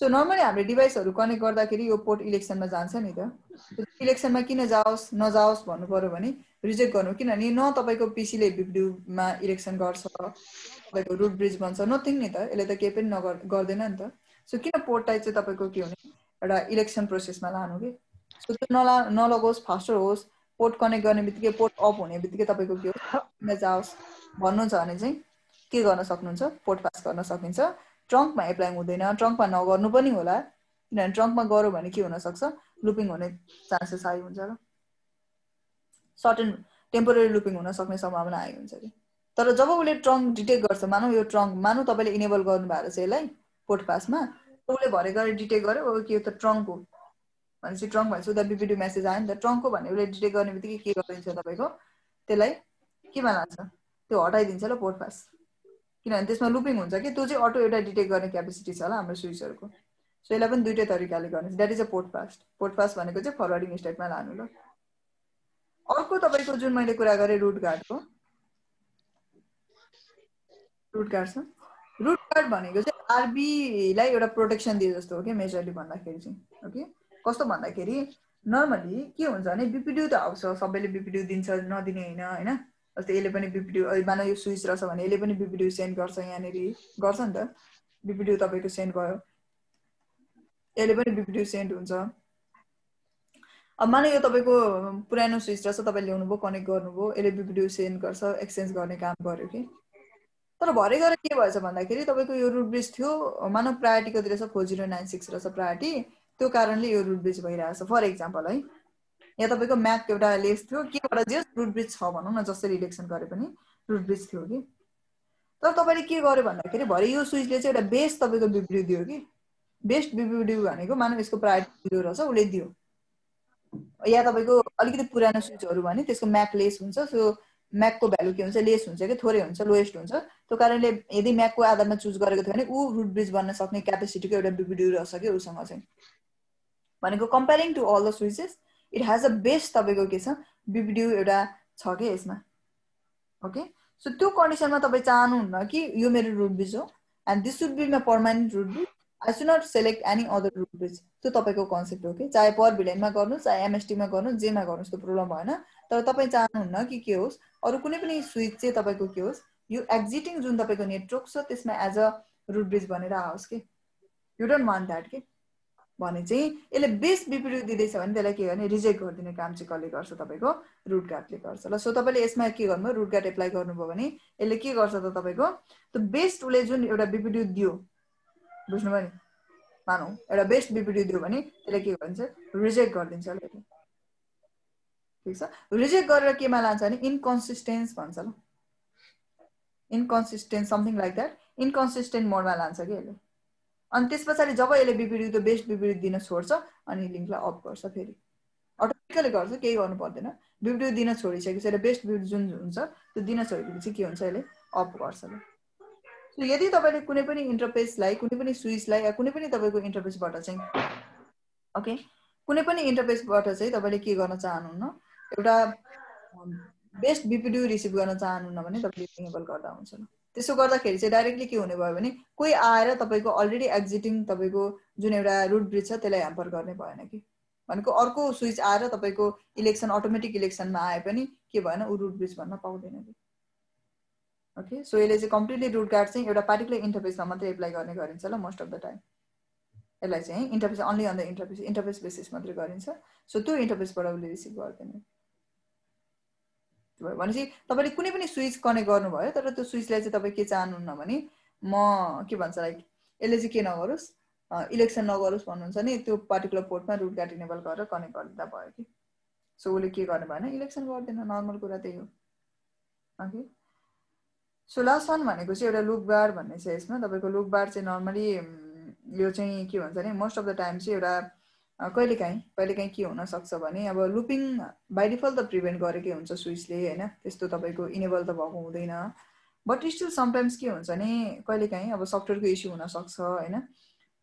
सो नर्मली हामीले डिभाइसहरु कनेक्ट गर्दाखेरि यो पोर्ट इलेक्सनमा जान्छ नि त इलेक्सनमा किन जाओस् नजाओस् भन्नु पर्यो भने रिजेक्ट गर्नु किनभने न तपाईको पीसीले बीपीडीयूमा इलेक्सन गर्छ तपाईको रुट ब्रिज बन्छ नथिङ नि त यसले त केही पनि गर्दैन नि त सो किन पोर्ट टाइप चाहिँ तपाईको के हुने एउटा इलेक्सन प्रोसेसमा लानु के सो त्यो नलगोस् फास्टर होस् पोर्ट कनेक्ट गर्ने बित्तिकै पोर्ट अफ हुने बित्तिकै तपाईँको के होस् जाओस् भन्नुहुन्छ भने चाहिँ के गर्न सक्नुहुन्छ पोर्ट पास गर्न सकिन्छ ट्रङ्कमा एप्लाई हुँदैन ट्रङ्कमा नगर्नु पनि होला किनभने ट्रङ्कमा गऱ्यो भने के हुनसक्छ लुपिङ हुने चान्सेस हाई हुन्छ र सर्टेन टेम्पोरेरी लुपिङ हुन सक्ने सम्भावना हाई हुन्छ कि तर जब उसले ट्रङ्क डिटेक्ट गर्छ मानौ यो ट्रङ्क मानौ तपाईँले इनेबल गर्नु भएको छ यसलाई पोर्ट पासमा उसले भरे गरी डिटेक्ट गर्यो ओ के त ट्रङ्क हो भनेपछि ट्रङ्क भनेपछि उता बिपिडी मेसेज आयो नि त ट्रङ्क हो भने उसले डिटेक्ट गर्ने बित्तिकै के गरिदिन्छ तपाईँको त्यसलाई केमा लान्छ त्यो हटाइदिन्छ ल पोर्ट पास किनभने त्यसमा लुपिङ हुन्छ कि त्यो चाहिँ अटो एउटा डिटेक्ट गर्ने क्यापेसिटी छ होला हाम्रो स्विचहरूको सो यसलाई पनि दुईटै तरिकाले गर्ने that is a port pass भनेको चाहिँ फरवर्डिङ स्टेटमा लानु ल अर्को तपाईँको जुन मैले कुरा गरेँ रुट गार्डको रुट गार्ड भनेको चाहिँ आरबीलाई एउटा प्रोटेक्सन दिए जस्तो हो कि मेजरली भन्दाखेरि चाहिँ ओके कस्तो भन्दाखेरि नर्मली के हुन्छ भने बिपिड्यू त आउँछ सबैले बिपिड्यू दिन्छ नदिने होइन जस्तै यसले पनि बिपिड्यू मानौ यो स्विच रहेछ भने यसले पनि बिपिड्यू सेन्ड गर्छ यहाँनिर गर्छ नि त बिपिड्यू तपाईँको सेन्ड भयो यसले पनि बिपिड्यू सेन्ड हुन्छ अब मानौ यो तपाईँको पुरानो स्विच रहेछ तपाईँले ल्याउनु भयो कनेक्ट गर्नुभयो यसले बिपिड्यू सेन्ड गर्छ एक्सचेन्ज गर्ने काम गर्यो कि तर भरे गएर के भएछ भन्दाखेरि तपाईँको यो रुट ब्रिज थियो मानव प्रायोरिटी कति रहेछ 4096 रहेछ प्रायोरिटी त्यो कारणले यो रुट ब्रिज भइरहेछ फर एक्जाम्पल है यहाँ तपाईँको म्याक एउटा लेस थियो केबाट जे रुट ब्रिज छ भनौँ न जसरी इलेक्सन गरे पनि रुट ब्रिज थियो कि तर तपाईँले के गर्यो भन्दाखेरि भरे यो स्विचले चाहिँ एउटा बेस्ट तपाईँको बिपिड्यू दियो कि बेस्ट बिपिड्यू भनेको मानव यसको प्रायोरिटी 0 रहेछ उसले दियो या तपाईँको अलिकति पुरानो स्विचहरू भने त्यसको म्याक लेस हुन्छ सो म्याकको भ्यालु के हुन्छ लेस हुन्छ कि थोरै हुन्छ लोएस्ट हुन्छ त्यो कारणले यदि म्याकको आधारमा चुज गरेको थियो भने ऊ रुट ब्रिज बन्न सक्ने क्यापेसिटीको एउटा बिपिड्यू रहेछ कि उसँग चाहिँ भनेको comparing to all the switches it has a best तपाईँको के छ बिपिड्यू एउटा छ कि यसमा ओके सो त्यो कन्डिसनमा तपाईँ चाहनुहुन्न कि यो मेरो रुट ब्रिज हो and this should be my permanent root bridge I should not select any other root bridge त्यो तपाईँको कन्सेप्ट हो कि चाहे पर भिलेनमा गर्नुहोस् चाहे एमएसटीमा गर्नुहोस् जेमा गर्नुहोस् त्यो प्रब्लम भएन तर तपाईँ चाहनुहुन्न कि के होस् अरू कुनै पनि स्विच चाहिँ तपाईँको के होस् यो एक्जिटिङ जुन तपाईँको नेटवर्क छ त्यसमा एज अ रुट ब्रिज बनेर आओस् कि यु डोन्ट वान्ट द्याट के भने चाहिँ यसले बेस्ट बिपिड्यू दिँदैछ भने त्यसलाई के गर्ने रिजेक्ट गरिदिने काम चाहिँ कसले गर्छ तपाईँको रुट गार्डले गर्छ ल सो तपाईँले यसमा के गर्नुभयो रुट गार्ड एप्लाई गर्नुभयो भने यसले के गर्छ त तपाईँको त्यो बेस्ट उसले जुन एउटा बिपिड्यू दियो बुझ्नुभयो नि मानौ एउटा बेस्ट बिपिड्यू दियो भने त्यसले के भन्छ रिजेक्ट गरिदिन्छ ल ठिक छ रिजेक्ट गरेर केमा लान्छ भने इन्कन्सिस्टेन्स भन्छ ल inconsistent something like that inconsistent मोडमा लान्छ कि यसले अनि त्यस पछाडि जब यसले बिपिड्यू त बेस्ट बिपिड्यू दिन छोड्छ अनि लिङ्कलाई अफ गर्छ फेरि अटोमेटिकली गर्छ केही गर्नु पर्दैन बिपिड्यू दिन छोडिसकेपछि यसले बेस्ट बिपिड्यू जुन हुन्छ त्यो दिन छोडेपछि के हुन्छ यसले अफ गर्छ ल सो यदि तपाईँले कुनै पनि इन्टरफेसलाई कुनै पनि स्विचलाई या कुनै पनि तपाईँको इन्टरफेसबाट चाहिँ ओके कुनै पनि इन्टरफेसबाट चाहिँ तपाईँले के गर्न चाहनुहुन्न एउटा बेस्ट बिपिड्यू रिसिभ गर्न चाहनुहुन्न भने तपाईँले इनेबल गर्दा हुन्छ ल त्यसो गर्दाखेरि चाहिँ डाइरेक्टली के हुने भयो भने कोही आएर तपाईँको अलरेडी एक्जिटिङ तपाईँको जुन एउटा रुट ब्रिज छ त्यसलाई ह्याम्पर गर्ने भएन कि भनेको अर्को स्विच आएर तपाईँको इलेक्सन अटोमेटिक इलेक्सनमा आए पनि के भएन ऊ रुट ब्रिज भन्न पाउँदैन कि ओके सो यसले चाहिँ कम्प्लिटली रुट गार्ड चाहिँ एउटा पार्टिकुलर इन्टरफेसमा मात्रै एप्लाई गर्ने गरिन्छ ल मोस्ट अफ द टाइम यसलाई चाहिँ interface only on the interface basis मात्रै गरिन्छ सो त्यो इन्टरफेसबाट उसले रिसिभ गर्दैन भनेपछि तपाईँले कुनै पनि स्विच कनेक्ट गर्नुभयो तर त्यो स्विचलाई चाहिँ तपाईँ के चाहनुहुन्न भने म के भन्छ लाइक यसले चाहिँ के नगरोस् इलेक्सन नगरोस् भन्नुहुन्छ नि त्यो पार्टिकुलर पोर्टमा रुट गार्ड इनेबल गरेर कनेक्ट गरिदिँदा भयो कि सो उसले के गर्नु भएन इलेक्सन गर्दैन नर्मल कुरा त्यही हो ओके सो लास्ट वान भनेको चाहिँ एउटा लुप बार भन्ने छ यसमा तपाईँको लुप बार चाहिँ नर्मली यो चाहिँ के भन्छ नि मोस्ट अफ द टाइम चाहिँ एउटा कहिलेकाहीँ के हुनसक्छ भने अब लुपिङ बाई डिफल्ट त प्रिभेन्ट गरेकै हुन्छ स्विचले होइन त्यस्तो तपाईँको इनेबल त भएको हुँदैन बट स्टिल समटाइम्स के हुन्छ भने कहिलेकाहीँ अब सफ्टवेयरको इस्यु हुनसक्छ होइन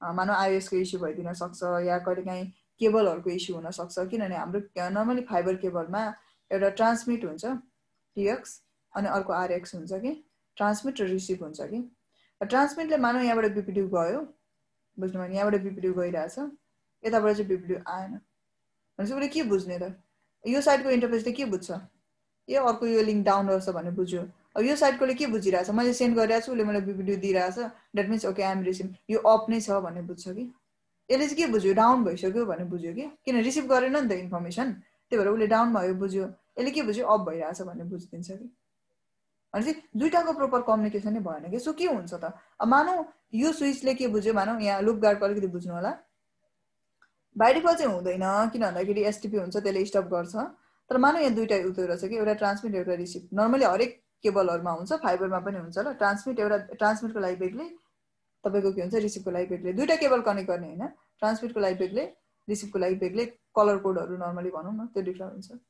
मानव आइओएसको इस्यु भइदिन सक्छ या कहिलेकाहीँ केबलहरूको इस्यु हुनसक्छ किनभने हाम्रो नर्मली फाइबर केबलमा एउटा ट्रान्समिट हुन्छ टिएक्स अनि अर्को आरएक्स हुन्छ कि ट्रान्समिट र रिसिभ हुन्छ कि ट्रान्समिटले मानव यहाँबाट बिपिड्यू गयो बुझ्नुभयो भने यहाँबाट बिपिड्यू गइरहेछ यताबाट चाहिँ बिपिड्यू आएन भनेपछि उसले के बुझ्ने त यो साइडको इन्टरफेसले के बुझ्छ ए अर्को यो लिङ्क डाउन रहेछ भने बुझ्यो अब यो साइडकोले के बुझिरहेछ मैले सेन्ड गरिरहेको छु उसले मलाई बिपिड्यू दिइरहेछ that means okay I'm receive यो अफ नै छ भन्ने बुझ्छ कि यसले चाहिँ के बुझ्यो डाउन भइसक्यो भने बुझ्यो किन रिसिभ गरेन नि त इन्फर्मेसन त्यही भएर उसले डाउन भयो बुझ्यो यसले के बुझ्यो अफ भइरहेछ भन्ने बुझिदिन्छ कि भनेपछि दुईटाको प्रोपर कम्युनिकेसन नै भएन कि सो के हुन्छ त अब मानौ यो स्विचले के बुझ्यो मानौ यहाँ लुप गार्डको अलिकति बुझ्नु होला बाइ डिफल्ट चाहिँ हुँदैन किन भन्दाखेरि एसटिपी हुन्छ त्यसले स्टप गर्छ तर मानौ यहाँ दुईटा उतो रहेछ कि एउटा ट्रान्समिट एउटा रिसिभ नर्मली हरेक केबलहरुमा हुन्छ फाइबरमा पनि हुन्छ ल ट्रान्समिटको लागि बेग्लै तपाईको के हुन्छ रिसिभको लागि बेग्लै दुईटा केबल कनेक्ट गर्ने हैन ट्रान्समिटको लागि बेग्लै रिसिभको लागि बेग्लै कलर कोडहरु नर्मली भनौं न त्यो डिफरेन्ट हुन्छ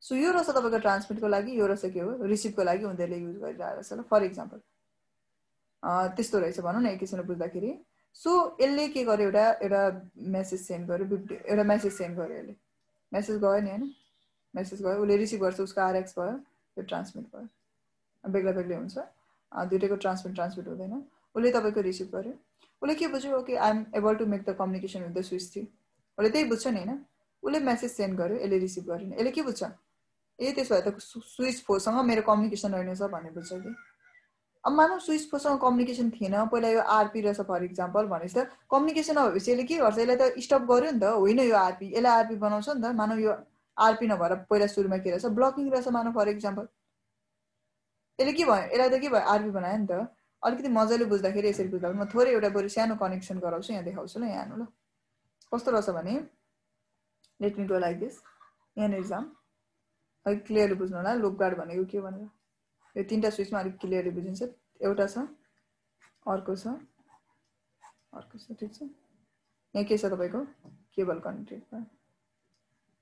सो यो रहेछ तपाईको ट्रान्समिटको लागि यो रहेछ के हो रिसिभको लागि उनीहरुले युज गरिरहेको छ ल फर एक्जाम्पल त्यस्तो रहेछ भनौं न एकैछिन बुझ्दाखेरि सो यसले के गर्यो एउटा मेसेज सेन्ड गर्यो एउटा मेसेज सेन्ड गर्यो यसले मेसेज गयो नि हैन मेसेज गयो उले रिसिभ गर्छ उसको आरएक्स भयो यो ट्रान्समिट भयो बेग्ला बेग्लै हुन्छ दुईटैको ट्रान्समिट हुँदैन उले तपाईको रिसिभ गर्यो उले के बुझ्यो okay I am able to make the communication with the switch 3 उले त्यही बुझ्छ नि हैन उले मेसेज सेन्ड गर्यो यसले रिसिभ गरेन यसले के बुझ्छ ए त्यसो भए त स्विच 4 सँग मेरो कम्युनिकेसन रहेनछ भन्ने बुझ्छ कि अब मानौ स्विच 4 सँग कम्युनिकेसन थिएन पहिला यो आरपी रहेछ फर एक्जाम्पल भनेपछि त कम्युनिकेसन नभएपछि यसले के गर्छ यसले त स्टप गर्यो नि त होइन यो आरपी यसले आरपी बनाउँछ नि त मानौ यो आरपी नभएर पहिला सुरुमा के रहेछ ब्लकिङ रहेछ मानौ फर एक्जाम्पल यसले के भयो यसलाई त के भयो आरपी बनायो नि त अलिकति मजाले बुझ्दाखेरि यसरी बुझ्दा म थोरै एउटा बरु सानो कनेक्सन गराउँछु यहाँ देखाउँछु ल यहाँ ल कस्तो रहेछ भने late me do like this यहाँ एक्जाम अलिक क्लियरली बुझ्नु होला लुप गार्ड भनेको के भनेर यो तीनटा स्विचमा अलिक क्लियरली बुझिन्छ एउटा छ अर्को छ ठीक छ यहाँ के छ तपाईको केबल कनेक्टेड भयो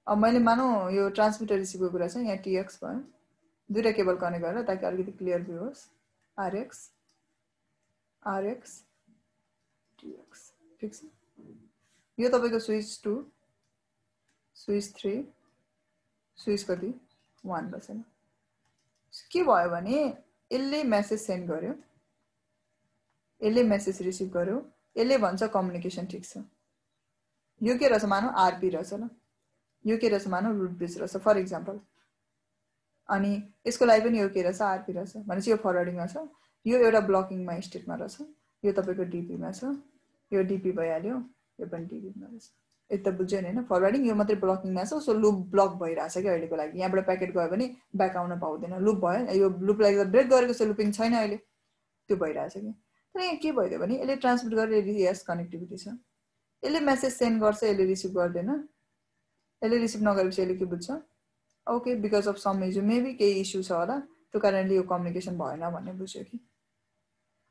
अब मैले मानौ यो ट्रान्समिटर रिसिभको कुरा छ यहाँ टीएक्स भयो दुईटा केबल कनेक्ट गरेर ताकि अलिकति क्लियर भ्यू होस् आरएक्स टीएक्स ठीक छ यो तपाईको स्विच 2 स्विच 3 स्विच कति 1 बसेन के भयो भने यसले मेसेज सेन्ड गर्यो यसले मेसेज रिसिभ गर्यो यसले भन्छ कम्युनिकेसन ठीक छ यो के रहेछ मानौ आरपी रहेछ ल यो के रहेछ मानौ रुट ब्रिज रहेछ फर एक्जाम्पल अनि यसको लागि पनि यो के रहेछ आरपी रहेछ भनेपछि यो फरवर्डिङमा छ यो एउटा ब्लकिङमा स्टेटमा रहेछ यो तपाईको डीपी मा छ यो डीपी भइहाल्यो यो पनि डीपी मा रहेछ यता बुझ्यो नि हैन फरवर्डिङ यो मात्रै ब्लकिङमा छ सो लुप ब्लक भइराछ के अहिलेको लागि यहाँबाट प्याकेट गयो भने ब्याक आउन पाउँदैन लुप भयो यो लुपलाई ब्रेक गरेको छ लुपिङ छैन अहिले त्यो भइराछ कि तर यहाँ के भइदियो भने यसले ट्रान्समिट गरेर यस कनेक्टिभिटी छ यसले मेसेज सेन्ड गर्छ यसले रिसिभ गर्दैन यसले रिसिभ नगरेपछि यसले के बुझ्छ okay because of some issue maybe केही इस्यु छ होला त्यो कारणले यो कम्युनिकेसन भएन भन्ने बुझ्यो कि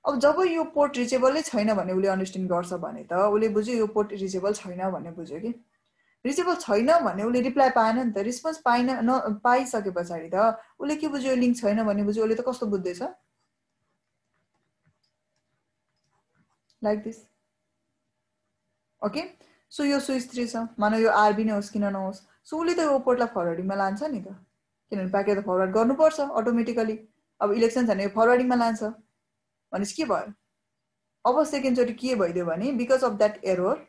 अब जब यो पोर्ट रिचेबलै छैन भन्ने उले अन्डरस्ट्यान्ड गर्छ भने त उले बुझ्यो यो पोर्ट रिचेबल छैन भन्ने बुझ्यो कि रिचेबल छैन भन्ने उले रिप्लाई पाएन नि त रिस्पोन्स पाइसके पछाडी त उले के बुझ्यो लिंक छैन भन्ने बुझ्यो उले त कस्तो बुझ्दैछ लाइक दिस ओके सो यो स्विच 3 छ मानौ यो आरबी नै होस् किन नहोस् सो उले त यो पोर्टलाई फरवर्डिङमा लान्छ नि त किनभने प्याकेट त फरवर्ड गर्नुपर्छ अटोमेटिकली अब इलेक्सन छ भने फरवर्डिङमा लान्छ भनेपछि के भयो अब सेकेन्ड चोटी के भइदियो भने बिकज अफ दैट एरर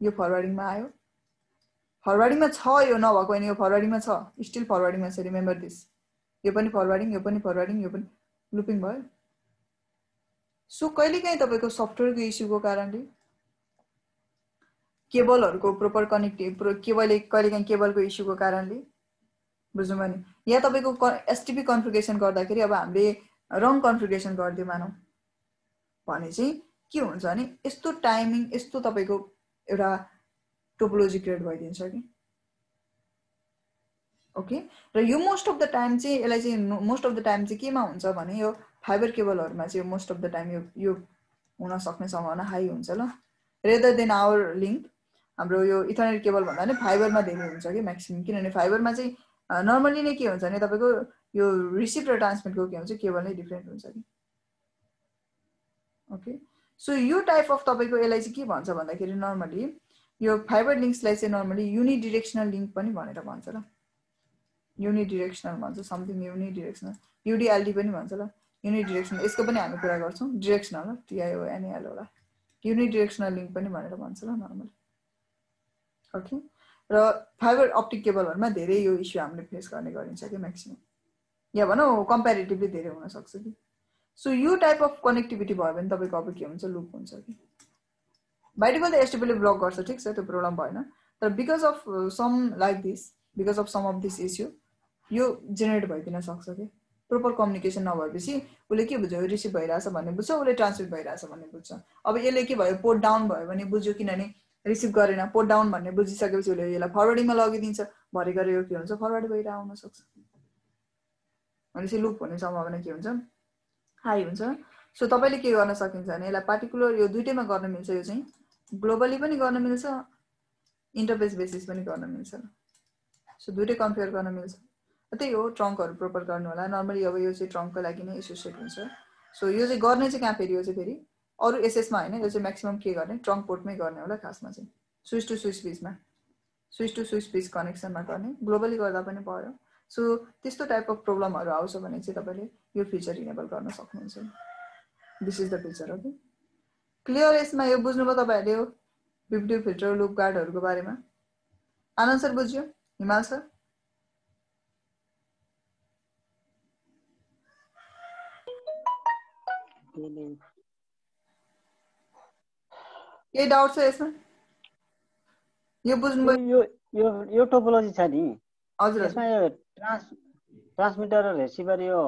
यो फरवर्डिङमा आयो फरवर्डिङमा छ यो नभएको हैन यो फरवर्डिङमा छ स्टिल फरवर्डिङमा छ रिमेम्बर दिस यो पनि फरवर्डिङ यो पनि फरवर्डिङ यो पनि लुपिङ भयो सो कहिलेकाहीँ तपाईको सफ्टवेयरको इस्युको कारणले केबलहरुको प्रोपर कनेक्टिभ कहिलेकाहीँ केबलको इस्युको कारणले बुझ्नुभयो नि यहाँ तपाईको एसटीपी कन्फिगरेसन गर्दाखेरि अब हामीले रङ कन्फिगरेसन गर्दियो मानौ भने चाहिँ के हुन्छ भने यस्तो टाइमिङ यस्तो तपाईको एउटा टोपोलोजी क्रिएट भइदिन्छ कि ओके र यो मोस्ट अफ द टाइम चाहिँ यसलाई चाहिँ मोस्ट अफ द टाइम चाहिँ केमा हुन्छ भने यो फाइबर केबलहरुमा चाहिँ मोस्ट अफ द टाइम यो हुन सक्ने सम्भावना हाई हुन्छ ल रेदर देन आवर लिंक हाम्रो यो इथरनेट केबल भन्दा नि फाइबरमा धेरै हुन्छ कि म्याक्सिमम किनभने फाइबरमा चाहिँ नर्मली नै के हुन्छ भने तपाईको यो रिसिभ र ट्रान्समिटको के हुन्छ केबल नै डिफरेन्ट हुन्छ कि ओके सो यो टाइप अफ तपाईको यसलाई चाहिँ के भन्छ भन्दाखेरि नर्मली यो फाइबर लिंक्सलाई चाहिँ नर्मली युनिडिरेक्सनल लिंक पनि भनेर भन्छ ल युनिडिरेक्सनल भन्छ समथिङ युनिडिरेक्सनल युडीएलडी पनि भन्छ ल युनिडिरेक्सनल यसको पनि हामी कुरा गर्छौं डिरेक्सनल ल टीआईओएनएल होला युनिडिरेक्सनल लिंक पनि भनेर भन्छ ल नर्मली ओके र फाइबर अप्टिक केबलहरुमा धेरै यो इस्यु हामीले फेस गर्ने गरिन्छ कि म्याक्सिमम या भनौं कम्प्यारेटिभली धेरै हुन सक्छ कि सो यो टाइप अफ कनेक्टिभिटी भयो भने तपाईको अब के हुन्छ लुप हुन्छ कि बाइ डिफल्ट एचटिटीपीले ब्लक गर्छ, ठिक छ, त्यो प्रब्लम भएन। तर because of some like this, because of some of this issue यो जेनेरेट भइदिन सक्छ कि प्रोपर कम्युनिकेसन नभएपछि उसले के बुझ्यो, रिसिभ भइरहेछ भन्ने बुझ्छ, उसले ट्रान्समिट भइरहेछ भन्ने बुझ्छ। अब यसले के भयो, पोर्ट डाउन भयो भने बुझ्यो, किनभने रिसिभ गरेन, पोर्ट डाउन भन्ने बुझिसकेपछि उसले यसलाई फरवर्डिङमा लगिदिन्छ, भरे गएर यो के हुन्छ, फरवर्ड भइरहेको हुनसक्छ, भनेपछि लुप हुने सम्भावना के हुन्छ, हाई हुन्छ। सो तपाईँले के गर्न सकिन्छ भने यसलाई पार्टिकुलर यो दुइटैमा गर्न मिल्छ, यो चाहिँ ग्लोबली पनि गर्न मिल्छ, इन्टरफेस बेसिस पनि गर्न मिल्छ। सो दुइटै कन्फिगर गर्न मिल्छ। त्यही हो, ट्रङ्कहरू प्रोपर गर्नु होला। नर्मली अब यो चाहिँ ट्रङ्कको लागि नै एसोसिएट हुन्छ। सो यो चाहिँ गर्ने चाहिँ कहाँ, फेरि यो चाहिँ फेरि अरू एसएसमा होइन, यो चाहिँ म्याक्सिमम् के गर्ने, ट्रङ्क पोर्टमै गर्ने होला खासमा चाहिँ, स्विच टु स्विच बिचमा, स्विच टु स्विच बिच कनेक्सनमा गर्ने, ग्लोबली गर्दा पनि भयो। सो त्यस्तो टाइप अफ प्रब्लमहरू आउँछ भने चाहिँ तपाईँले यो फिचर इनेबल गर्न सक्नुहुन्छ। This is the feature. Okay, clear? यसमा यो बुझ्नुभयो तपाईँहरूले, यो बिब्लियो फिल्टर लुप गार्डहरूको बारेमा? आनन्द सर बुझ्यो? हिमाल सर? केही डाउट छ यसमा? यो बुझ्नुभयो? यो टोपोलोजी छ नि, हजुर, यसमा यो ट्रान्समिटर र रिसिभर यो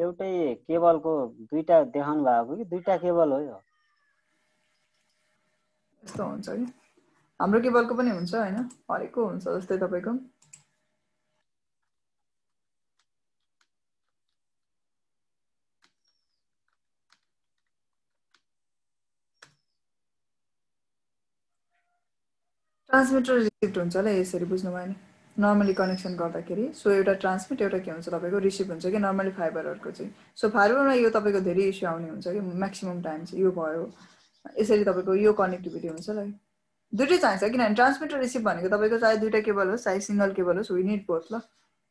एउटै केबलको दुईटा देखाउनु भएको कि दुईटा केबल हो? यो यस्तो हुन्छ कि हाम्रो केबलको पनि हुन्छ हैन, हरेकको हुन्छ। जस्तै तपाईको ट्रान्समिटर रिसिभ हुन्छ होला, यसरी बुझ्नुभयो नि, नर्मली कनेक्सन गर्दाखेरि। सो एउटा ट्रान्समिट, एउटा के हुन्छ तपाईँको रिसिभ हुन्छ कि नर्मली फाइबरहरूको चाहिँ। सो फाइबरमा यो तपाईँको धेरै इस्यु आउने हुन्छ कि म्याक्सिमम टाइम चाहिँ यो भयो। यसरी तपाईँको यो कनेक्टिभिटी हुन्छ ल, दुइटै चाहिन्छ, किनभने ट्रान्समिटर रिसिभ भनेको तपाईँको चाहे दुइटा केबल होस् चाहे सिङ्गल केबल होस्, वी निड बोथ ल।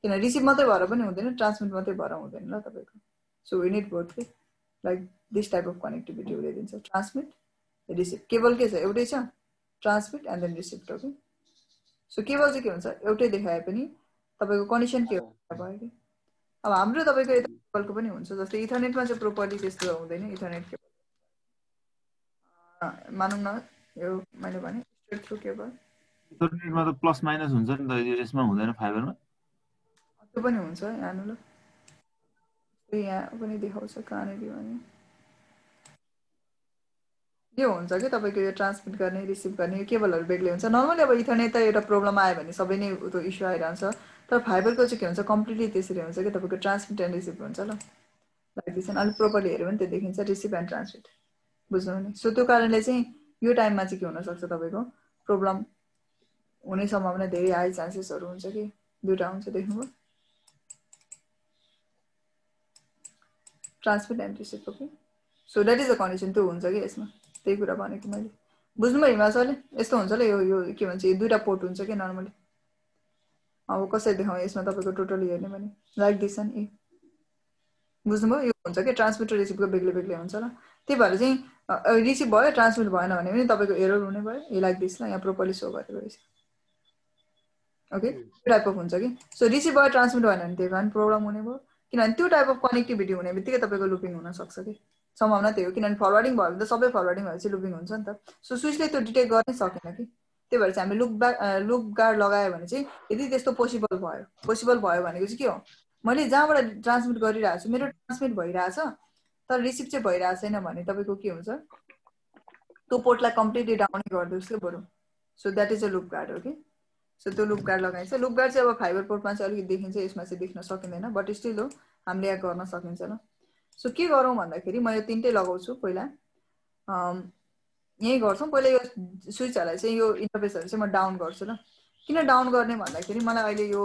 किन रिसिभ मात्रै भएर पनि हुँदैन, ट्रान्समिट मात्रै भएर हुँदैन ल तपाईँको। सो वी निड बोथ के, like this type of connectivity उसले दिन्छ, ट्रान्समिट रिसिभ। केबल के छ, एउटै छ, transmit and then receive. Okay, so cable चाहिँ के हुन्छ, एउटै देखाए पनि तपाईँको कनेक्सन के भयो कि। अब हाम्रो तपाईँको यता केबलको पनि हुन्छ, जस्तै इथरनेटमा चाहिँ प्रोपरली त्यस्तो हुँदैन। इथरनेट केबल मानौँ न, यो मैले भने स्ट्रेट थ्रु केबल, इथरनेटमा त प्लस माइनस हुन्छ नि त, यसमा हुँदैन, फाइबरमा त्यो पनि हुन्छ। यहाँ ल, यहाँ पनि देखाउँछ कहाँनिर भने यो हुन्छ कि तपाईँको यो ट्रान्समिट गर्ने रिसिभ गर्ने यो केबलहरू बेग्लै हुन्छ। नर्मली अब इथरनेट त एउटा प्रब्लम आयो भने सबै नै त्यो इस्यु आइरहन्छ, तर फाइबरको चाहिँ के हुन्छ, कम्प्लिटली त्यसरी हुन्छ कि तपाईँको ट्रान्समिट एन्ड रिसिभ हुन्छ ल, लाइक दिस। अलिक प्रोपरली हेऱ्यो भने त्यो देखिन्छ, रिसिभ एन्ड ट्रान्समिट, बुझ्नु नि। सो त्यो कारणले चाहिँ यो टाइममा चाहिँ के हुनसक्छ, तपाईँको प्रब्लम हुने सम्भावना धेरै हाई चान्सेसहरू हुन्छ कि दुइटा हुन्छ, देख्नुभयो, transmit and receive. Okay, so that is the condition, त्यो हुन्छ कि यसमा, त्यही कुरा भनेको मैले। बुझ्नुभयो हिमाल सरले? यस्तो हुन्छ ल, यो के भन्छ, यो दुइटा पोर्ट हुन्छ कि नर्मली। अब कसरी देखाउँ यसमा तपाईँको टोटली हेर्ने भने, लाइक दिस एन्ड ए, बुझ्नुभयो? यो हुन्छ कि ट्रान्समिट र रिसिभको बेग्लै बेग्लै हुन्छ ल। त्यही भएर चाहिँ रिसिभ भयो, ट्रान्समिट भएन भने पनि तपाईँको एरर हुने भयो, ए लाइक दिस ल, यहाँ प्रोपरली सो गरेको रहेछ। ओके, त्यो टाइप अफ हुन्छ कि। सो रिसिभ भयो, ट्रान्समिट भएन भने त्यही कारण प्रब्लम हुने भयो, किनभने त्यो टाइप अफ कनेक्टिभिटी हुने बित्तिकै तपाईँको लुपिङ हुनसक्छ कि, सम्भावना त्यही हो। किनभने फरवर्डिङ भयो भने त सबै फरवर्डिङ भएपछि लुपिङ हुन्छ नि त। सो स्विचले त्यो डिटेक्ट गर्नै सकेन कि, त्यही भएर चाहिँ हामी लुप गार्ड लगायो भने चाहिँ, यदि त्यस्तो पोसिबल भयो भनेको चाहिँ के हो, मैले जहाँबाट ट्रान्समिट गरिरहेको छु मेरो ट्रान्समिट भइरहेछ तर रिसिभ चाहिँ भइरहेको छैन भने तपाईँको के हुन्छ, त्यो पोर्टलाई कम्प्लिटली डाउन गरिदियोस् कि बरु। So that is a loop guard हो कि। सो त्यो लुप गार्ड लगाइन्छ। लुप गार्ड चाहिँ अब फाइबर पोर्टमा चाहिँ अलिकति देखिन्छ, यसमा चाहिँ देख्न सकिँदैन, बट स्टिल हो हामीले यहाँ गर्न सकिन्छ ल। सो के गरौँ भन्दाखेरि म यो तिनटै लगाउँछु। पहिला यहीँ गर्छौँ, पहिला यो स्विचहरूलाई चाहिँ यो इन्टरफेसहरू चाहिँ म डाउन गर्छु ल। किन डाउन गर्ने भन्दाखेरि मलाई अहिले यो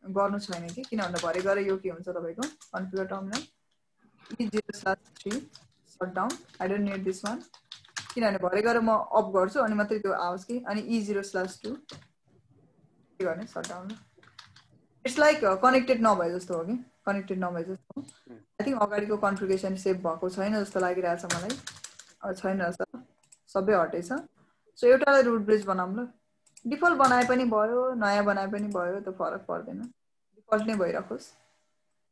गर्नु छैन कि, किन भन्दा भरे गएर यो के हुन्छ तपाईँको configure terminal E0/3 shut down, I don't need this one, किनभने भरे गएर म अफ गर्छु अनि मात्रै त्यो आओस् कि। अनि E0/2 के गर्ने, shut down. It's like connected नभए जस्तो हो कि, कनेक्टेड नभए जस्तो हो। आई थिङ्क अगाडिको कन्फिगरेसन सेभ भएको छैन जस्तो लागिरहेछ मलाई, छैन रहेछ, सबै हटेछ। सो एउटालाई रुट ब्रिज बनाऊँ ल। डिफल्ट बनाए पनि भयो, नयाँ बनाए पनि भयो, त्यो फरक पर्दैन, डिफल्ट नै भइराखोस्।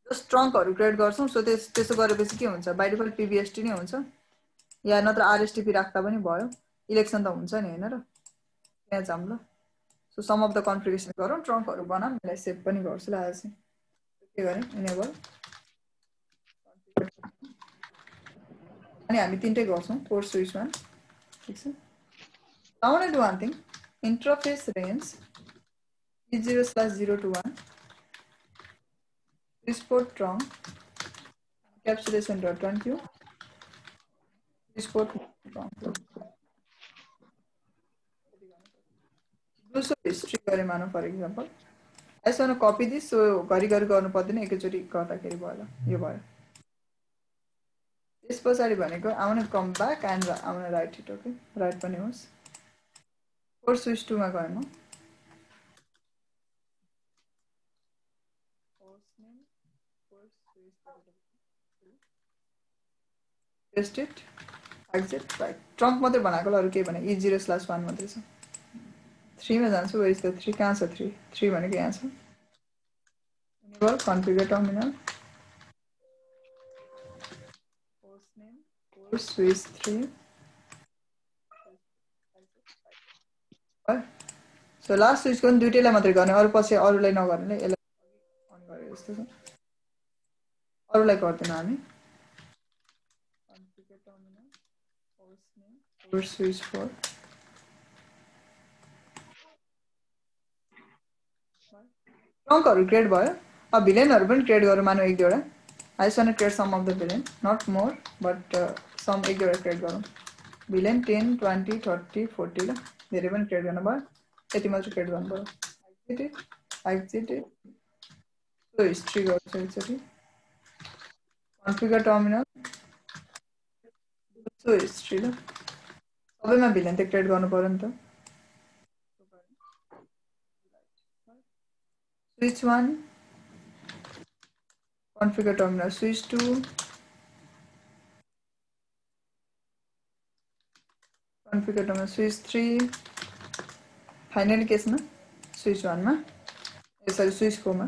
जस्ट ट्रङ्कहरू क्रिएट गर्छौँ। सो त्यसो गरेपछि के हुन्छ, बाइ डिफल्ट पिबिएसटी नै हुन्छ। या नत्र आरएसटिपी राख्दा पनि भयो इलेक्सन त हुन्छ नि हैन र त्यहाँ जाम ल so some of the configuration गरौँ ट्रङ्कहरु बनाऊँ मैले सेभ पनि गर्छु ल आज के गरे इनेबल अनि हामी तीनटै गर्छौं फोर स्विच वन ठीक छ I want to do one thing interface range E0/0 to 1 export trunk encapsulation dot run queue export trunk so history गरे मानौ for example I just want to copy this so गरी गर्नु पर्दैन एकैचोटी गर्दाखेरि भयो यो भयो त्यसपछि भनेको I want to come back and I want to write it okay write पनि होस् फोर स्विच 2 मा गए म paste it exit right trunk मात्रै बनाएको ल अरु केही भने E0/1 मात्रै छ 3 मा जान्छु where is the 3 कहाँ छ 3 भनेको यहाँ छ enable configure terminal host name force switch 3 so last switch को दुईटैलाई मात्रै गर्ने अरु पछि अरुलाई नगर्नेले यसलाई अन गरे जस्तो छ अरुलाई गर्दैन हामी configure terminal host name force switch 4 ट्रङ्कहरु create भयो अब भिलेनहरु पनि क्रिएट गरौँ मानौ एक दुईवटा I just want to create some of the villain not more but some एक दुईवटा क्रिएट गरौँ villain 10 20 30 40 ल धेरै पनि क्रिएट गर्न भयो यति मात्र क्रिएट गर्नु पर्यो exit it so history गर्छु एकचोटी configure terminal so history ल सबैमा villain त क्रिएट गर्नु पर्यो नि त switch 1 configure terminal switch 2 configure terminal switch 3 finally केसमा switch 1 मा यसरी switch 4 मा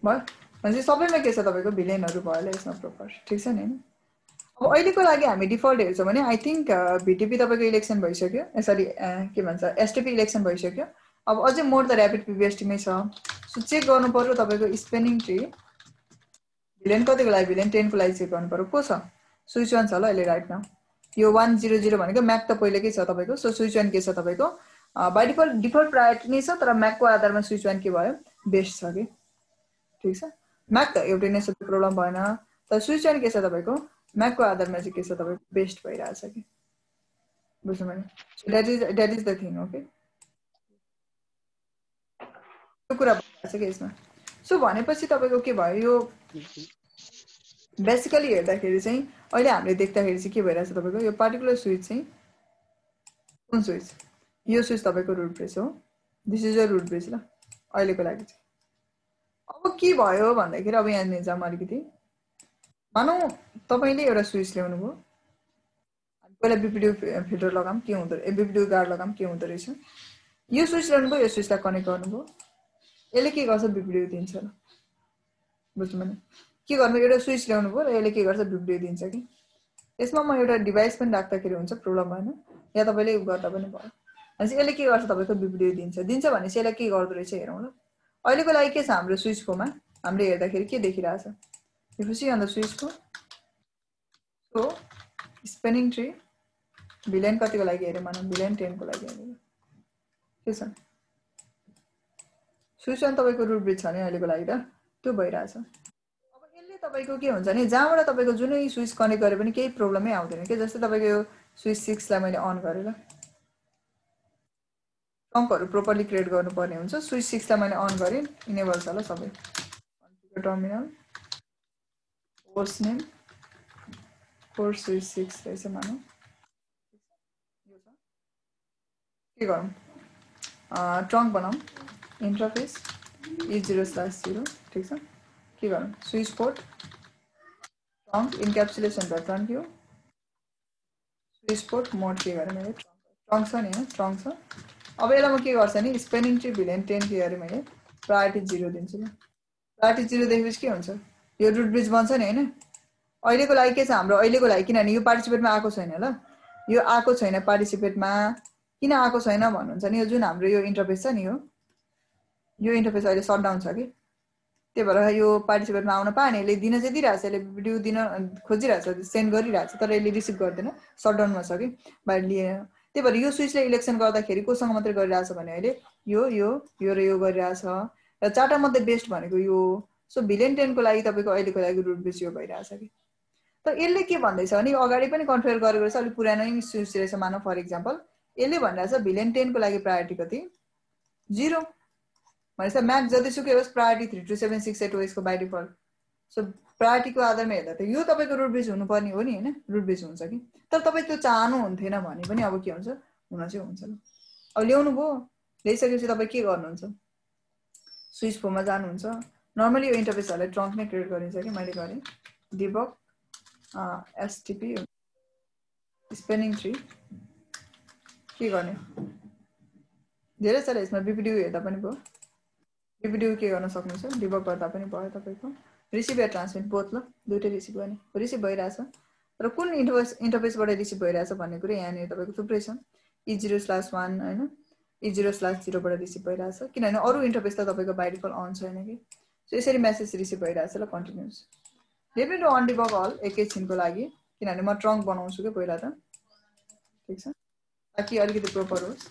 भयो भनेपछि सबैमा के छ तपाईको भिलेनहरु भयो ल यसमा प्रपर ठीक छ नि अब अहिलेको लागि हामी डिफल्ट हेर्छौं भने आई थिंक बीटीपी तपाईको इलेक्सन भइसक्यो यसरी के भन्छ एसटीपी इलेक्सन भइसक्यो अब अझै मोर द र्यापिड पीबीएसटी मै छ सो चेक गर्नु पर्यो तपाईको स्पेनिङ ट्री भिलेन कतिको लागि भिलेन 10 को लागि चेक गर्नु पर्यो को छ स्विच 1 छ ल अहिले राइट नाउ यो 100 भनेको म्याक त पहिलेकै छ तपाईको सो स्विच 1 के छ तपाईको बाइ डिफल्ट प्रायोरिटी नै छ तर म्याक को आधारमा स्विच 1 के भयो बेस्ट छ के ठीक छ म्याक त एउटै नै छ प्रब्लम भएन तर स्विच 1 के छ तपाईको म्याक को आधारमा चाहिँ के छ तपाईको बेस्ट भइराछ के बुझ्नु भयो so that is the thing okay यो कुरा भइराछ के यसमा सो भनेपछि तपाईको के भयो यो बेसिकली हेर्दाखेरि चाहिँ अहिले हामीले देख्दाखेरि चाहिँ के भइराछ तपाईको यो पार्टिकुलर स्विच चाहिँ कुन स्विच यो स्विच तपाईको रुट ब्रिज हो this is a root bridge ल अहिलेको लागि चाहिँ अब के भयो भन्दाखेरि अब यहाँ जाम अलिकति मानौ तपाईले एउटा स्विच ल्याउनु भयो अनि पहिला बीपीडी फिल्टर लगाम के हुँदो बीपीडी गार्ड लगाम के हुँदो रहेछ यो स्विच ल्याउनु भयो यो स्विचलाई कनेक्ट गर्नु भयो यसले के गर्छ बीपीडी दिन्छ ल बुझ्नु भने के गर्नु एउटा स्विच ल्याउनु भयो र यसले के गर्छ बीपीडी दिन्छ कि यसमा म एउटा डिभाइस पनि राख्दाखेरि हुन्छ प्रब्लम भएन या तपाईले गर्दा पनि भयो अनि यसले के गर्छ तपाईको बीपीडी दिन्छ भने चाहिँ यसले के गर्दो रहेछ हेरौँ ल अहिलेको लागि के छ हाम्रो स्विचकोमा हामीले हेर्दाखेरि के देखिरहेछ if you see on the switch को so spinning tree villain कतिको लागि हेरे मानौ villain 10 को लागि हेरे के छ स्विच 1 तपाईको रुट ब्रिज छ नि अहिलेको लागि त त्यो भइराछ अब यसले तपाईको के हुन्छ नि जहाँबाट तपाईको जुनै स्विच कनेक्ट गरे पनि केही प्रब्लमै आउँदैन के जस्तै तपाईको यो स्विच 6 लाई मैले अन गरे ल ट्रङ्कहरु प्रोपरली क्रिएट गर्नुपर्ने हुन्छ स्विच 6 लाई मैले अन गरे इनेबल छ ल सबै configure terminal host name for switch 6 रहेछ मानौ यो छ के गरौँ ट्रङ्क बनाऊ इन्टरफेस E0/0 ठीक छ के गरौँ switch port trunk encapsulation dot one Q switch port mode के गरे मैले ट्रङ्क छ नि ट्रङ्क छ अब यसलाई म के गर्छु नि स्पेनिङ ट्री भिलेन 10 के गरे मैले प्रायोरिटी 0 दिन्छु ल प्रायोरिटी 0 देखेपछि के हुन्छ यो रुट ब्रिज बन्छ नि हैन अहिलेको लागि के छ हाम्रो अहिलेको लागि किनभने यो पार्टिसिपेटमा आएको छैन ल यो आएको छैन पार्टिसिपेटमा किन आएको छैन भन्नुहुन्छ नि यो जुन हाम्रो यो इन्टरफेस छ नि यो इन्टरफेस अहिले सटडाउन छ कि त्यही भएर यो पार्टिसिपेटमा आउन पाएन यसले दिन चाहिँ दिइरहेछ यसले भिडियो दिन खोजिरहेछ सेन्ड गरिरहेछ तर यसले रिसिभ गर्दैन सटडाउनमा छ कि बाहिर लिएन त्यही भएर यो स्विचले इलेक्सन गर्दाखेरि कोसँग मात्रै गरिरहेछ भने अहिले यो र यो गरिरहेछ र चारवटा मध्ये बेस्ट भनेको यो सो भिलेन 10 को लागि तपाईँको अहिलेको लागि रुट ब्रिज यो भइरहेछ कि तर यसले के भन्दैछ भने अगाडि पनि कन्फिगर गरेको रहेछ अलिक पुरानो स्विच रहेछ मानौ फर इक्जाम्पल यसले भनिरहेछ भिलेन 10 को लागि प्रायोरिटी कति 0 भनेछ म्याक्स जतिसुकै होस् प्रायोरिटी 32768 हो यसको बाइ डिफल्ट सो प्रायोरिटीको आधारमा हेर्दा त यो तपाईँको रुट ब्रिज हुनुपर्ने हो नि हैन रुट ब्रिज हुन्छ कि तर तपाईँ त्यो चाहनु हुन्थेन भने पनि अब के हुन्छ हुन चाहिँ हुन्छ अब ल्याउनु भयो ल्याइसकेपछि तपाईँ के गर्नुहुन्छ स्विच फोमा जानुहुन्छ नर्मली यो इन्टरफेसहरुलाई ट्रङ्क नै क्रिएट गरिन्छ कि मैले गरेँ डिबग एसटीपी स्पेनिङ ट्री के गर्ने धेरै छ यसमा बीपीडी हेर्दा पनि भयो बीपीडी के गर्न सक्नुहुन्छ डिबग गर्दा पनि भयो तपाईको रिसिभ या ट्रान्समिट बोथ ल दुईटै रिसिभ गर्ने रिसिभ भइरहेछ र कुन इन्टरफेसबाट रिसिभ भइरहेछ भन्ने कुरा यहाँनिर तपाईको थुप्रै छ E0/1 हैन E0/0 बाट रिसिभ भइरहेछ किनभने अरु इन्टरफेस त तपाईको बाइ डिफल्ट अन छैन कि सो यसरी मेसेज रिसिभ भइरहेछ ल continuous let me do undebug all एकैछिनको लागि किनभने म ट्रङ्क बनाउँछु के पहिला त ठीक छ ताकि अलिकति प्रोपर होस्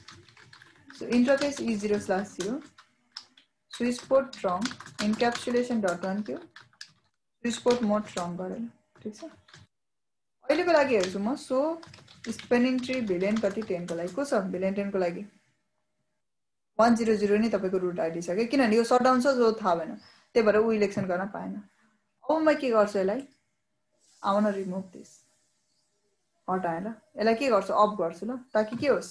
so interface E0/0 switch port trunk encapsulation dot one थियो स्विच पोर्ट मोड ट्रङ्क गरेर ठीक छ अहिलेको लागि हेर्छु म सो स्पेनिङ ट्री भिलेन कति 10 को लागि को छ भिलेन 10 को लागि 100 नै तपाईको रुट आइडी छ के किनभने यो सटडाउन छ जो थाहा भएन त्यही भएर उ इलेक्सन गर्न पाएन अब म के गर्छु यसलाई I want to remove this हटाएर यसलाई के गर्छु अफ गर्छु ल ताकि के होस्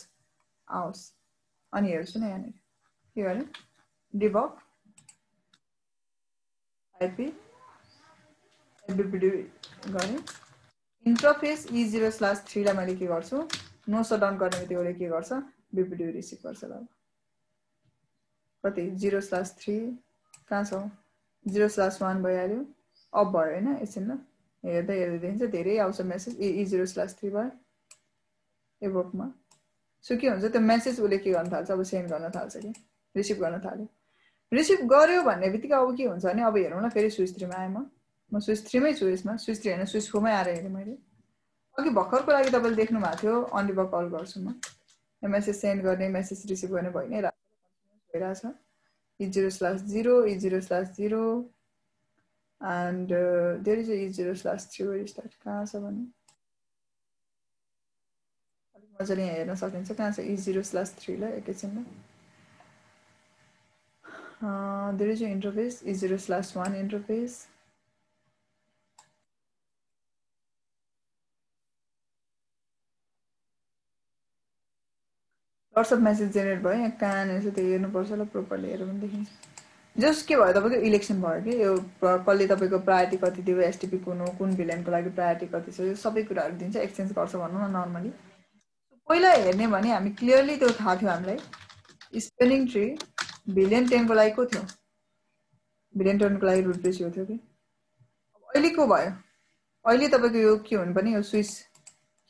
आओस् अनि हेर्छु न यहाँ के गर्ने डिबग आइपी एबीपीडी गरे इन्टरफेस E0/3 लाई मैले के गर्छु नो सटडाउन गर्ने बित्तिकै के गर्छ बीपीडी रिसिभ गर्छ ल कति 0/3 कहाँ छ 0/1 भइहाल्यो अफ भयो हैन एकछिन ल हेर्दै देखिन्छ धेरै आउँछ मेसेज E0/3 भयो एभोकमा सो के हुन्छ त्यो मेसेज उले के गर्न थाल्छ अब सेन्ड गर्न थाल्छ कि रिसिभ गर्न थाल्यो रिसिभ गर्यो भन्ने बित्तिकै अब के हुन्छ भने अब हेरौँ न फेरि स्विच 3 मा आए म स्विच 3 मै छु यसमा स्विच 3 हैन स्विच 4 मै आएर हेरेँ मैले अघि भर्खरको लागि तपाईले देख्नु भएको थियो अन डिबग कल गर्छु म यो मेसेज सेन्ड गर्ने मेसेज रिसिभ गर्ने भइ नै भइरहेछ E0/0 E0/0 and there is a E0/3 where is that कहाँ छ भने अलिक मजाले यहाँ हेर्न सकिन्छ कहाँ छ E0/3 ल एकैछिन ल there is a interface E0/1 interface lots of message generate भयो यहाँ कहाँनिर चाहिँ त्यो हेर्नुपर्छ ल प्रोपरली हेरेर पनि देखिन्छ जस्ट के भयो तपाईको इलेक्सन भयो कि यो कसले तपाईको प्रायोरिटी कति दियो एसटीपी कुन हो कुन भिलेनको लागि प्रायोरिटी कति छ यो सबै कुराहरु दिन्छ एक्सचेन्ज गर्छ भन्नु न नर्मली पहिला हेर्ने भने हामी क्लियरली त्यो थाहा थियो हामीलाई स्पेनिङ ट्री भिलेन 10 को लागि को थियो भिलेन 10 को लागि रुट ब्रिज यो थियो कि अहिले को भयो अहिले तपाईको यो के हुनुपर्ने यो स्विच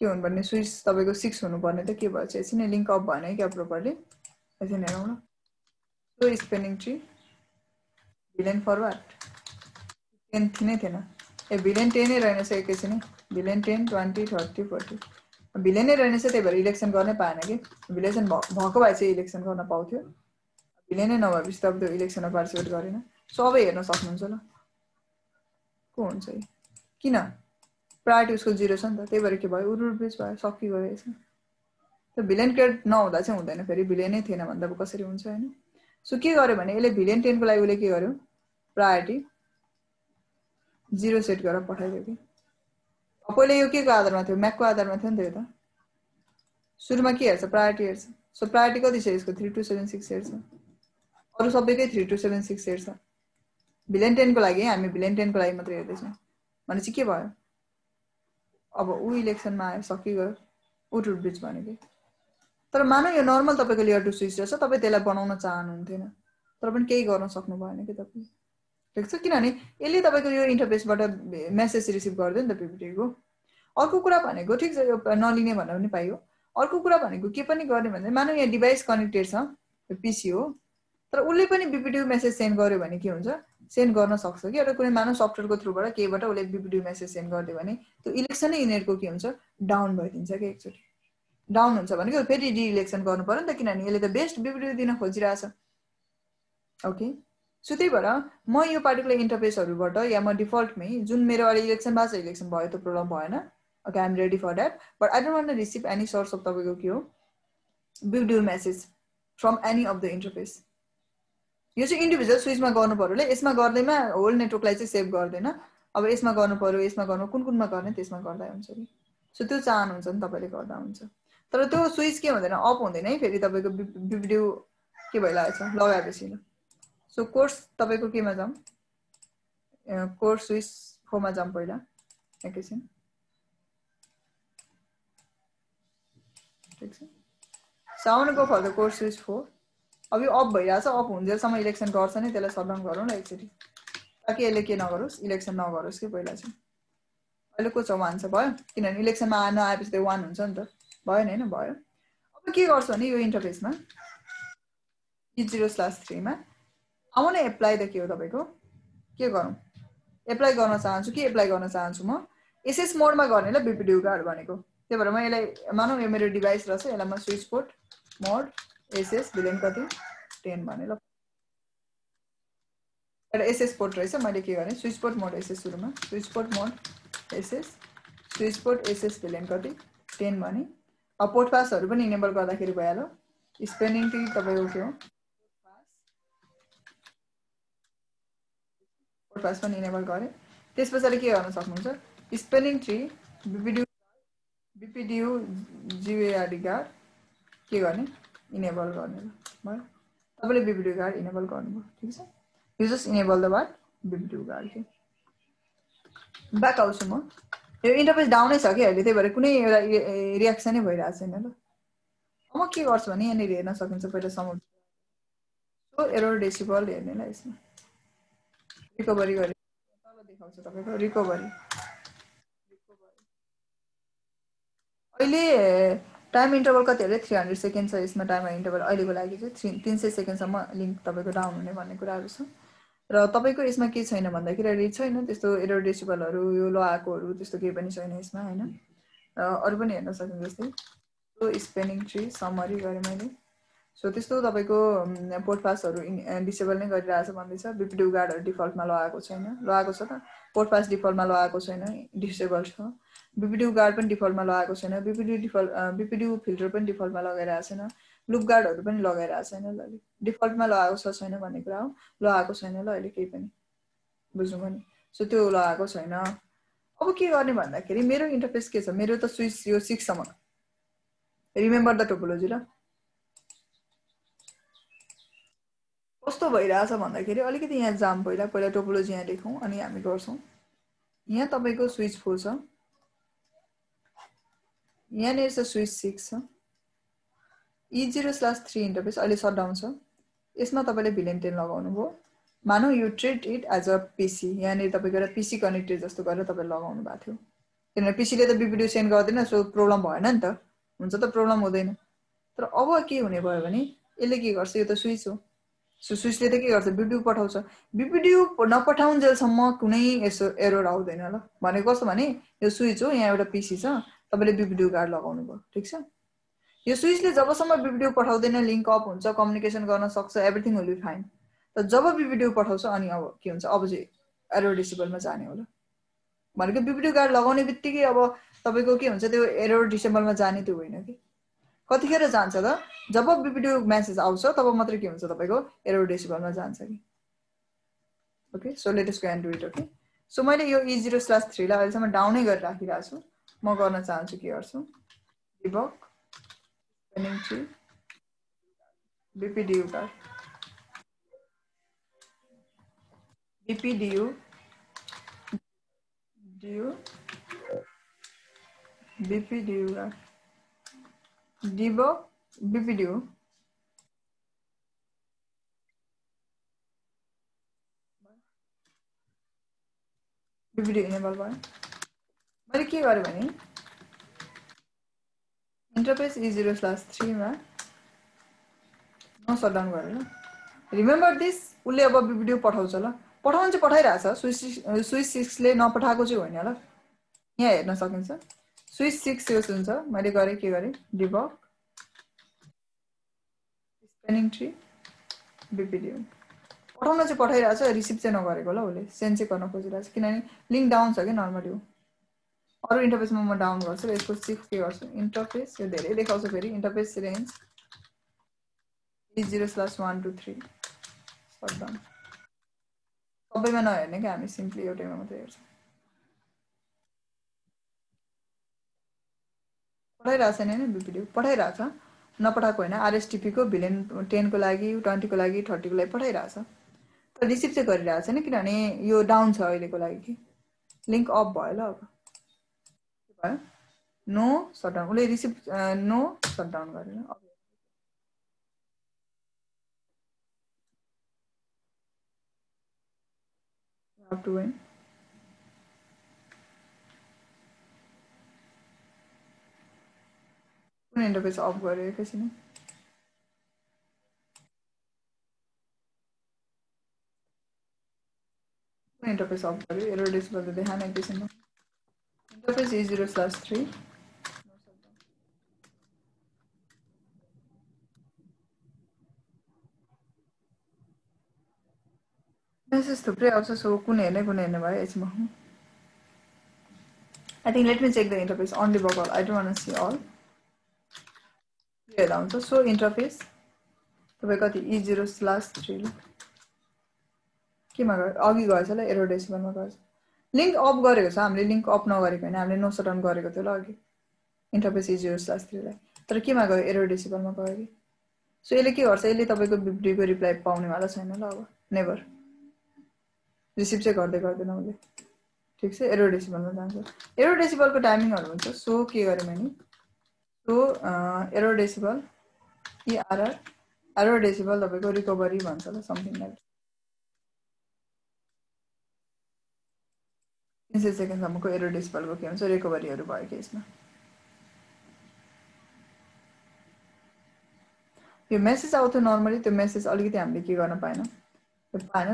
के हुनुपर्ने स्विच तपाईको 6 हुनुपर्ने त के भएछ एकछिन लिंक अप भएन क्या प्रोपरली एकछिन हेरौँ न सो स्पेनिङ ट्री भिलेन फरवर्ड 10 नै थिएन ए भिलेन 10 नै रहेनछ एकैछिन भिलेन 10 20 30 40 भिलेन नै रहेनछ त्यही भएर इलेक्सन गर्नै पाएन कि भिलेसन भएको भए चाहिँ इलेक्सन गर्न पाउँथ्यो भिलेन नै नभएपछि त त्यो इलेक्सनमा पार्टिसिपेट गरेन सो अब हेर्न सक्नुहुन्छ ल को हुन्छ किन प्रायोरिटी उसको 0 छ नि त त्यही भएर के भयो रुट ब्रिज भयो सकिगयो यसमा त्यो भिलेन क्रिएट नहुँदा चाहिँ हुँदैन फेरि भिलेन नै थिएन भन्दा कसरी हुन्छ हैन सो के गर्यो भने यसले भिलेन 10 को लागि उले के गर्यो प्रायोरिटी 0 सेट गरेर पठाइदियो कि पहिले यो के को आधारमा थियो म्याक को आधारमा थियो नि त यो त सुरुमा के हेर्छ प्रायोरिटी हेर्छ सो प्रायोरिटी कति छ यसको 3276 हेर्छ अरु सबैकै 3276 हेर्छ भिलेन 10 को लागि हामी भिलेन 10 को लागि मात्र हेर्दैछौं भनेपछि के भयो अब उ इलेक्सनमा आयो सकिगयो उ रुट ब्रिज भन्यो कि तर मानौ यो नर्मल तपाईको लेयर 2 स्विच रहेछ तपाई त्यसलाई बनाउन चाहनुहुन्थेन तर पनि केही गर्न सक्नु भएन के तपाई ठीक छ किनभने यसले तपाईको यो इन्टरफेसबाट मेसेज रिसिभ गर्दैन नि त पीपीटी को अर्को कुरा भनेको ठिक छ यो नलिने भन्दा पनि पाइयो। अर्को कुरा भनेको के पनि गर्ने भन्दा मानौ यहाँ डिभाइस कनेक्टेड छ, यो पिसी हो, तर उसले पनि बिपिडियु मेसेज सेन्ड गर्यो भने के हुन्छ, सेन्ड गर्न सक्छ कि एउटा कुनै मानव सफ्टवेयरको थ्रुबाट केहीबाट उसले बिपिडियु मेसेज सेन्ड गरिदियो भने त्यो इलेक्सनै यिनीहरूको के हुन्छ, डाउन भइदिन्छ कि एकचोटि। डाउन हुन्छ भनेको फेरि रिइलेक्सन गर्नु पर्यो नि त, किनभने यसले त बेस्ट बिपिडियु दिन खोजिरहेछ। ओके, सो त्यही भएर म यो पार्टिकुलर इन्टरफेसहरूबाट या म डिफल्टमै जुन मेरो अहिले इलेक्सन भएको छ, इलेक्सन भयो त प्रब्लम भएन, okay I am ready for that, but I don't want to receive any source of तपाईँको के हो BPDU message from any of the interface. यो चाहिँ इन्डिभिजुअल स्विचमा गर्नु पर्योले, यसमा गर्दैमा होल नेटवर्कलाई चाहिँ सेभ गर्दैन। अब यसमा गर्नु पर्यो, यसमा गर्नु, कुन कुनमा गर्ने त्यसमा गर्दा हुन्छ कि। सो त्यो चाहनुहुन्छ नि तपाईँले गर्दा हुन्छ, तर त्यो स्विच के हुँदैन, अफ हुँदैन है फेरि तपाईँको बिपिडियु के भइरहेको छ लगाएपछि। सो कोर्स तपाईँको केमा जाउँ, कोर्स स्विच 4 मा जाउँ पहिला एकैछिन। ठिक छ, सो आउनु go for the course switch 4। अब यो अफ भइरहेछ, अफ हुन्जेलसम्म इलेक्सन गर्छ नि, त्यसलाई सटडाउन गरौँ न एकचोटि, ताकि यसले के नगरोस्, इलेक्सन नगरोस् कि पहिला चाहिँ। अहिले को छ 1 छ, भयो, किनभने इलेक्सनमा नआएपछि त 1 हुन्छ नि त, भयो नि होइन, भयो। अब के गर्छु भने यो इन्टरफेसमा E0/3 मा आउन एप्लाई त के हो तपाईँको, के गरौँ, एप्लाई गर्न चाहन्छु, के एप्लाई गर्न चाहन्छु म, एसएस मोडमा गर्ने ल बिपिडियु गार्ड भनेको। त्यही भएर म यसलाई मानौँ यो मेरो डिभाइस रहेछ, यसलाई म switch port mode SS VLAN कति 10 भने ल, एउटा एसएस पोर्ट रहेछ, मैले के गरेँ स्विच पोर्ट मोड एसएस सुरुमा, switch port mode access, switch port access VLAN कति 10 भने। अब पोर्ट पासहरू पनि इनेबल गर्दाखेरि भइहाल्यो। स्पेनिङ ट्री तपाईँको के हो, पोर्ट पास पनि इनेबल गरेँ। त्यस पछाडि के गर्न सक्नुहुन्छ, स्पेनिङ ट्री बिपिडियु जिएआरडी गार्ड के गर्ने, इनेबल गर्ने भयो। तपाईँले बिपिडियु गार्ड इनेबल गर्नुभयो, ठिक छ। You just enable the what BPDU guard के। ब्याक आउँछु म, यो इन्टरफेस डाउनै छ कि अहिले, त्यही भएर कुनै एउटा रियाक्सनै भइरहेको छैन ल। म के गर्छु भने यहाँनिर हेर्न सकिन्छ पहिला सम एरर डेसिबल हेर्ने ल, यसमा रिकभरी गरे तल देखाउँछ तपाईँको रिकभरी। अहिले टाइम इन्टरभल कति अरे 300 सेकेन्ड छ यसमा, टाइम इन्टरभल अहिलेको लागि चाहिँ 300 सेकेन्डसम्म लिङ्क तपाईँको डाउन हुने भन्ने कुराहरू छ। र तपाईँको यसमा के छैन भन्दाखेरि अहिले छैन त्यस्तो एरर डेसिबलहरू, यो लगाएकोहरू त्यस्तो केही पनि छैन यसमा होइन। अरू पनि हेर्न सक्नु, जस्तै सो स्पेनिङ ट्री समरी गरेँ मैले। सो त्यस्तो तपाईँको पोर्ट पासहरू डिसेबल नै गरिरहेछ भन्दैछ। बिपिडियु गार्डहरू डिफल्टमा लगाएको छैन, लगाएको छ त, पोर्ट पास डिफल्टमा लगाएको छैन, डिसेबल छ। बिपिडियु गार्ड पनि डिफल्टमा लगाएको छैन, बिपिडियु फिल्टर पनि डिफल्टमा लगाइरहेको छैन, लुप गार्डहरू पनि लगाइरहेको छैन ल। डिफल्टमा लगाएको छ छैन भन्ने कुरा हो, लगाएको छैन ल अहिले केही पनि, बुझ्नुभयो नि। सो त्यो लगाएको छैन। अब के गर्ने भन्दाखेरि मेरो इन्टरफेस के छ, मेरो त स्विच यो 6 सम्म, रिमेम्बर द टोपोलोजी ल। कस्तो भइरहेछ भन्दाखेरि अलिकति यहाँ जाम, पहिला टोपोलोजी यहाँ लेखौँ अनि हामी गर्छौँ। यहाँ तपाईँको स्विच 4 छ, यहाँनिर चाहिँ स्विच 6 छ। E0/3 इन्टरफेस अहिले सटडाउन छ, यसमा तपाईँले भिलेन 10 लगाउनु भयो। मानौ you treat it as a PC, यहाँनिर तपाईँको एउटा पिसी कनेक्टेड जस्तो गरेर तपाईँले लगाउनु भएको थियो, किनभने पिसीले त बिपिडियु सेन्ड गर्दैन, सो प्रब्लम भएन नि त, हुन्छ त प्रब्लम हुँदैन। तर अब के हुने भयो भने यसले के गर्छ, यो त स्विच हो, सो स्विचले त के गर्छ बिपिडियु पठाउँछ, बिपिडियु नपठाउन्जेलसम्म कुनै यसो एरर आउँदैन ल। भनेको कस्तो भने यो स्विच हो, यहाँ एउटा पिसी छ, तपाईँले बिपिडियु गार्ड लगाउनु भयो, ठिक छ। यो स्विचले जबसम्म बिपिडियु पठाउँदैन लिङ्क अप हुन्छ, कम्युनिकेसन गर्न सक्छ, एभ्रिथिङ विल बी फाइन। तर जब बिपिडियु पठाउँछ अनि अब के हुन्छ, अब चाहिँ एरर डिसेबलमा जाने होला भनेको। बिपिडियु गार्ड लगाउने बित्तिकै अब तपाईँको के हुन्छ, त्यो एरर डिसेबलमा जाने त्यो होइन कि। कतिखेर जान्छ त, जब बिपिडियु मेसेज आउँछ तब मात्रै के हुन्छ तपाईँको एरर डिसेबलमा जान्छ कि। Okay, so let us go and do it. Okay, so मैले यो E0/3 लाई अहिलेसम्म डाउनै गरेर राखिरहेको छु। म गर्न चाहन्छु के गर्छु, debug spanning tree BPDU guard, BPDU BPDU guard, debug BPDU, BPDU enable भयो। मैले के गरेँ भने इन्टरफेस E0/3 मा नो सटडाउन गरेर रिमेम्बर दिस उसले अब भिडियो पठाउँछ ल पठाउनु चाहिँ पठाइरहेछ स्विच 6 ले नपठाएको चाहिँ होइन ल यहाँ हेर्न सकिन्छ स्विच 6 युज हुन्छ मैले गरेँ के गरेँ डिबग स्पेनिङ ट्री बिपिडियो पठाउन चाहिँ पठाइरहेछ रिसिभ चाहिँ नगरेको ल उसले सेन्ड चाहिँ गर्न खोजिरहेछ किनभने लिङ्क डाउन छ कि नर्मली अरू इन्टरफेसमा म डाउन गर्छु र यसको सिफ्ट के गर्छु इन्टरफेस यो धेरै देखाउँछ फेरि interface range E0/1 to 3 shutdown सबैमा नहेर्ने क्या हामी सिम्पली एउटैमा मात्रै हेर्छौँ पठाइरहेछ नि होइन भिडियो पठाइरहेछ नपठाएको होइन RSTP को भिलेन 10 को लागि 20 को लागि 30 को लागि पठाइरहेछ तर रिसिभ चाहिँ गरिरहेछ नि किनभने यो डाउन छ अहिलेको लागि कि लिङ्क अफ भयो ल अब भयो नो सटडाउन उसले रिसिभ नो सटडाउन गरेर have to win कुन इन्टरफेस अफ गर्यो एकैछिन कुन इन्टरफेस अफ गर्यो एरर डिस्प्ले त देखाएन एकैछिन इन्टरफेस E0/3 मेसेज थुप्रै आउँछ सो कुन हेर्ने भयो यसमा I think let me check the interface on the bubble. I don't want to see all. हेर्दा हुन्छ सो इन्टरफेस तपाईँ कति E0/3 केमा गयो अघि गएछ ल एरर डेसिमलमा गएछ लिङ्क अफ गरेको छ हामीले लिङ्क अफ नगरेको होइन हामीले नो सटडाउन गरेको थियो ल अघि इन्टरफेस E0/3 लाई तर केमा गयो एरर डेसिमलमा गयो कि सो यसले के गर्छ यसले तपाईँको भिडियोको रिप्लाई पाउनेवाला छैन ल अब नेभर रिसिभ चाहिँ गर्दैन उसले ठिक छ एरर डेसिमलमा जान्छ एरर डेसिमलको टाइमिङहरू हुन्छ सो के गरेँ मैले so error decimal error decimal तपाईँको रिकभरी भन्छ ल समथिङ लाइक 300 सेकेन्डसम्मको एरर डेसिमलको के हुन्छ रिकभरीहरू भयो कि यसमा यो मेसेज आउँथ्यो नर्मली त्यो मेसेज अलिकति हामीले के गर्न पाएन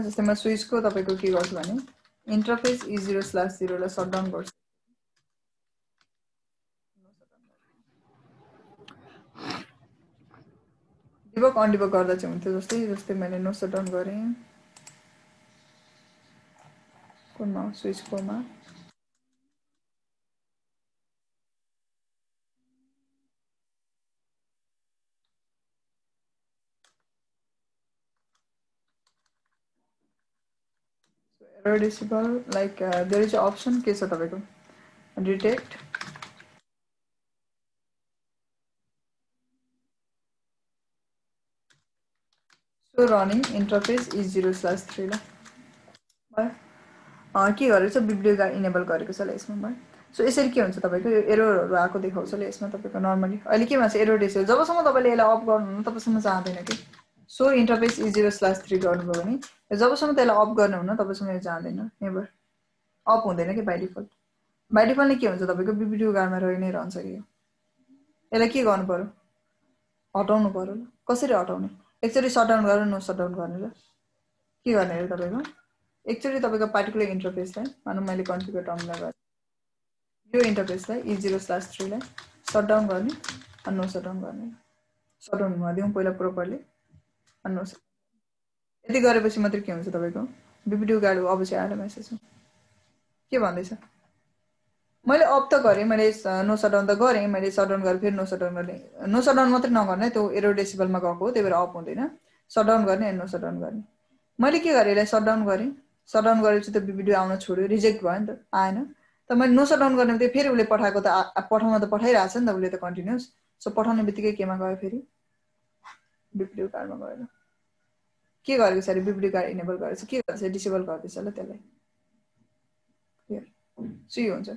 जस्तै म स्विचको तपाईँको के गर्छु भने इन्टरफेस E0/0 लाई सटडाउन गर्छु डिबग अनडिबग गर्दा चाहिँ हुन्थ्यो जस्तै मैले नो सटडाउन गरेँ कुनमा स्विचकोमा error decimal like there is option के छ तपाईँको detect so running interface E0/3 ल भयो के गरेको छ भिडियो इनेबल गरेको छ ल यसमा भयो सो यसरी के हुन्छ तपाईँको यो एररहरू आएको देखाउँछ ल यसमा तपाईँको नर्मली अहिले केमा छ एरर डेसिमल जबसम्म तपाईँले यसलाई अफ गर्नुहुन्न तबसम्म जाँदैन कि सो इन्टरफेस E0/3 गर्नुभयो भने जबसम्म त्यसलाई अफ गर्नुहुन्न तबसम्म यो जाँदैन नेभर अफ हुँदैन कि बाई डिफल्टले के हुन्छ तपाईँको भिडियो गाडमा रहि नै रहन्छ कि यसलाई के गर्नु पर्यो हटाउनु पर्यो ल कसरी हटाउने एकचोटि सटडाउन गरेर नो सटडाउन गर्ने ल के गर्ने अरे तपाईँको एकचोटि तपाईँको पार्टिकुलर इन्टरफेसलाई मानौँ मैले कन्फिगर टर्मिनल गरेँ यो इन्टरफेसलाई E0/3 लाई सटडाउन गर्ने अनि नो सटडाउन गर्ने सटडाउन हुन दिउँ पहिला प्रोपरली अनि नो यति गरेपछि मात्रै के हुन्छ तपाईँको भिडियो गाड अब चाहिँ आएर मेसेज के भन्दैछ मैले अफ त गरेँ मैले नो सटडाउन त गरेँ मैले सटडाउन गरेँ फेरि नो सटडाउन गर्ने नो सटडाउन मात्रै नगर्ने त्यो एरर डेसिमलमा गएको हो त्यही भएर अफ हुँदैन सटडाउन गर्ने अनि नो सटडाउन गर्ने मैले के गरेँ यसलाई सटडाउन गरेपछि त भिडियो आउन छोड्यो रिजेक्ट भयो नि त आएन त मैले नो सटडाउन गर्ने बित्तिकै फेरि उसले पठाएको त पठाउन त पठाइरहेछ नि त उसले त कन्टिन्युस सो पठाउने बित्तिकै केमा गयो फेरि भिडियो कार्डमा गएर के गरेको छ अरे भिडियो कार्ड इनेबल गरेछ के गर्छ डिसेबल गर्दैछ ल त्यसलाई सो यो हुन्छ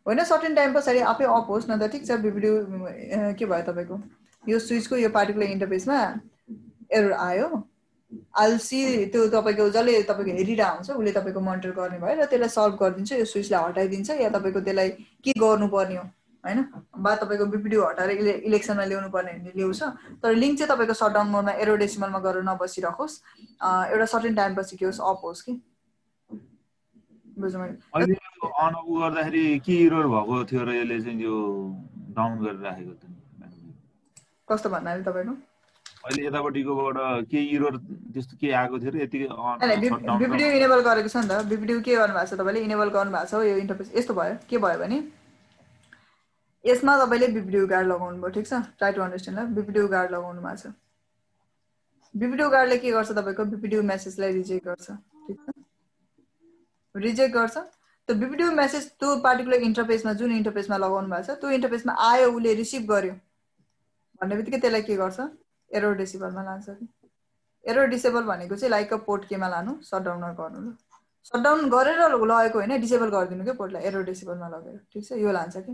होइन सर्टेन टाइम पछाडि आफै अफ होस् न त ठिक छ भिडियो के भयो तपाईँको यो स्विचको यो पार्टिकुलर इन्टरफेसमा एरर आयो आलसी त्यो तपाईको जसले तपाईको हेरिरहेको हुन्छ उसले तपाईको मोनिटर गर्ने भयो र त्यसलाई सल्भ गरिदिन्छ, यो स्विचलाई हटाइदिन्छ या तपाईको त्यसलाई के गर्नुपर्ने हो हैन, बा तपाईको बिपिडियु हटाएर इलेक्सनमा ल्याउनु पर्ने भने ल्याउँछ, तर लिङ्क चाहिँ तपाईको सटडाउन मोडमा एरो डेसिमलमा गरेर नबसिराखोस्, एउटा सर्टेन टाइम पछि के होस् अफ होस् कि बुझ्नु मैले। अहिले यो अन अफ गर्दाखेरि के एरर भएको थियो र यसले चाहिँ यो डाउन गरेर राखेको थियो? कस्तो भन्नाले तपाईको अहिले यतापट्टिकोबाट के एरर त्यस्तो के आएको थियो र यतिकै हैन बिपिडियु इनेबल गरेको छ नि त, बिपिडियु के गर्नु भएको छ तपाईले इनेबल गर्नु भएको छ, यो इन्टरफेस यस्तो भयो, के भयो भने यसमा तपाईले बिपिडियु गार्ड लगाउनु भयो, ठीक छ, ट्राई टु अन्डरस्ट्यान्ड ल, बिपिडियु गार्ड लगाउनु भएको छ, बिपिडियु गार्डले के गर्छ तपाईको बिपिडियु मेसेजलाई रिजेक्ट गर्छ, ठीक छ, रिजेक्ट गर्छ, त्यो बिपिडियु मेसेज त्यो पार्टिकुलर इन्टरफेसमा जुन इन्टरफेसमा लगाउनु भएको छ त्यो इन्टरफेसमा आयो, उले रिसिभ गर्यो भन्नेबित्तिकै त्यसलाई के गर्छ एरर डिसेबलमा लान्छ कि, एरर डिसेबल भनेको चाहिँ लाइक अ पोर्ट केमा लानु सटडाउन गर्नु, ल सटडाउन गरेर लगेको होइन डिसेबल गरिदिनु के पोर्टलाई एरर डिसेबलमा लगेर, ठीक छ, यो लान्छ कि।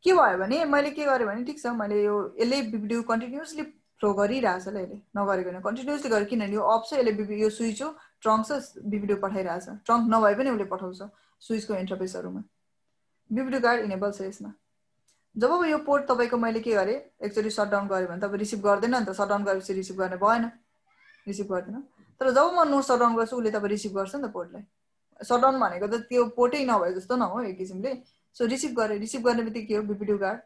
के भयो भने मैले के गरेँ भने ठिक छ मैले यो यसले बिपिडियु कन्टिन्युअसली फ्लो गरिरहेछ ल, यसले नगरेको होइन कन्टिन्युअसली गरेर, किनभने यो अफ छ, यसले यो स्विच हो ट्रङ्क छ बिपिडियु पठाइरहेछ, ट्रङ्क नभए पनि उसले पठाउँछ स्विचको इन्टरफेसहरूमा, बिपिडियु गार्ड इनेबल छ यसमा। जब यो पोर्ट तपाईको मैले के गरेँ एकचोटि सटडाउन गरेँ भने तपाईँ रिसिभ गर्दैन नि त, सटडाउन गरेपछि रिसिभ गर्ने भएन, रिसिभ गर्दैन, तर जब म नो सटडाउन गर्छु उसले तपाईँ रिसिभ गर्छ नि त पोर्टलाई, सटडाउन भनेको त त्यो पोर्टै नभए जस्तो न हो एक किसिमले, सो रिसिभ गरेँ, रिसिभ गर्ने बित्तिकै के हो बिपिडियु गार्ड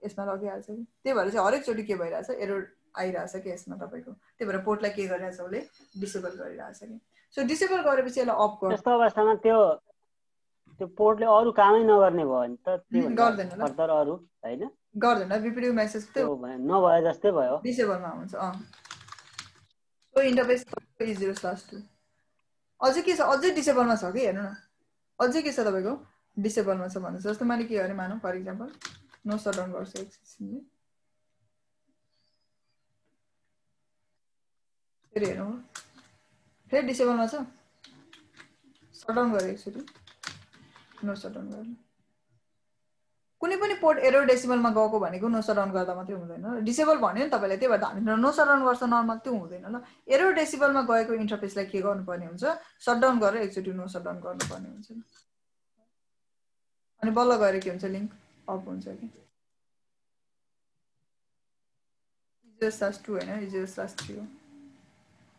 यसमा लगिहाल्छ कि, त्यही भएर चाहिँ हरेकचोटि के भइरहेछ एरर आइरहेछ कि यसमा तपाईँको, त्यही भएर पोर्टलाई के गरिरहेछ उसले डिसेबल गरिरहेछ कि, सो डिसेबल गरेपछि यसलाई अफ गर्छ। त्यस्तो अवस्थामा त्यो पोर्टले अरू कामै नगर्ने भयो नि त, त्यो गर्दैन ल, फर्दर अरू हैन गर्दैन, बिपिडियु मेसेज त्यो नभए जस्तै भयो, डिसेबलमा हुन्छ। सो इन्टरफेस E0/2 अझै के छ, अझै डिसेबलमा छ कि हेर्नु न, अझै के छ तपाईको डिसेबलमा छ भन्नु, जस्तो मैले के गरेँ मानौँ फर इक्जाम्पल नो सटडाउन गर्छु एकछिनले, फेरि हेर्नु फेरि डिसेबलमा छ, सटडाउन गरेँ एकचोटि नो सटडाउन गर्नु, कुनै पनि पोर्ट एरर डेसिमलमा गएको भनेको नो सटडाउन गर्दा मात्रै हुँदैन, डिसेबल भन्यो नि तपाईँले, त्यही भएर हामी नो सटडाउन गर्छ नर्मल त्यो हुँदैन ल, एरर डेसिमलमा गएको इन्टरफेसलाई के गर्नुपर्ने हुन्छ सटडाउन गरेर एकचोटि नो सटडाउन गर्नुपर्ने हुन्छ, अनि बल्ल गएर के हुन्छ लिङ्क अफ हुन्छ कि। E0/2 होइन E0/3 हो,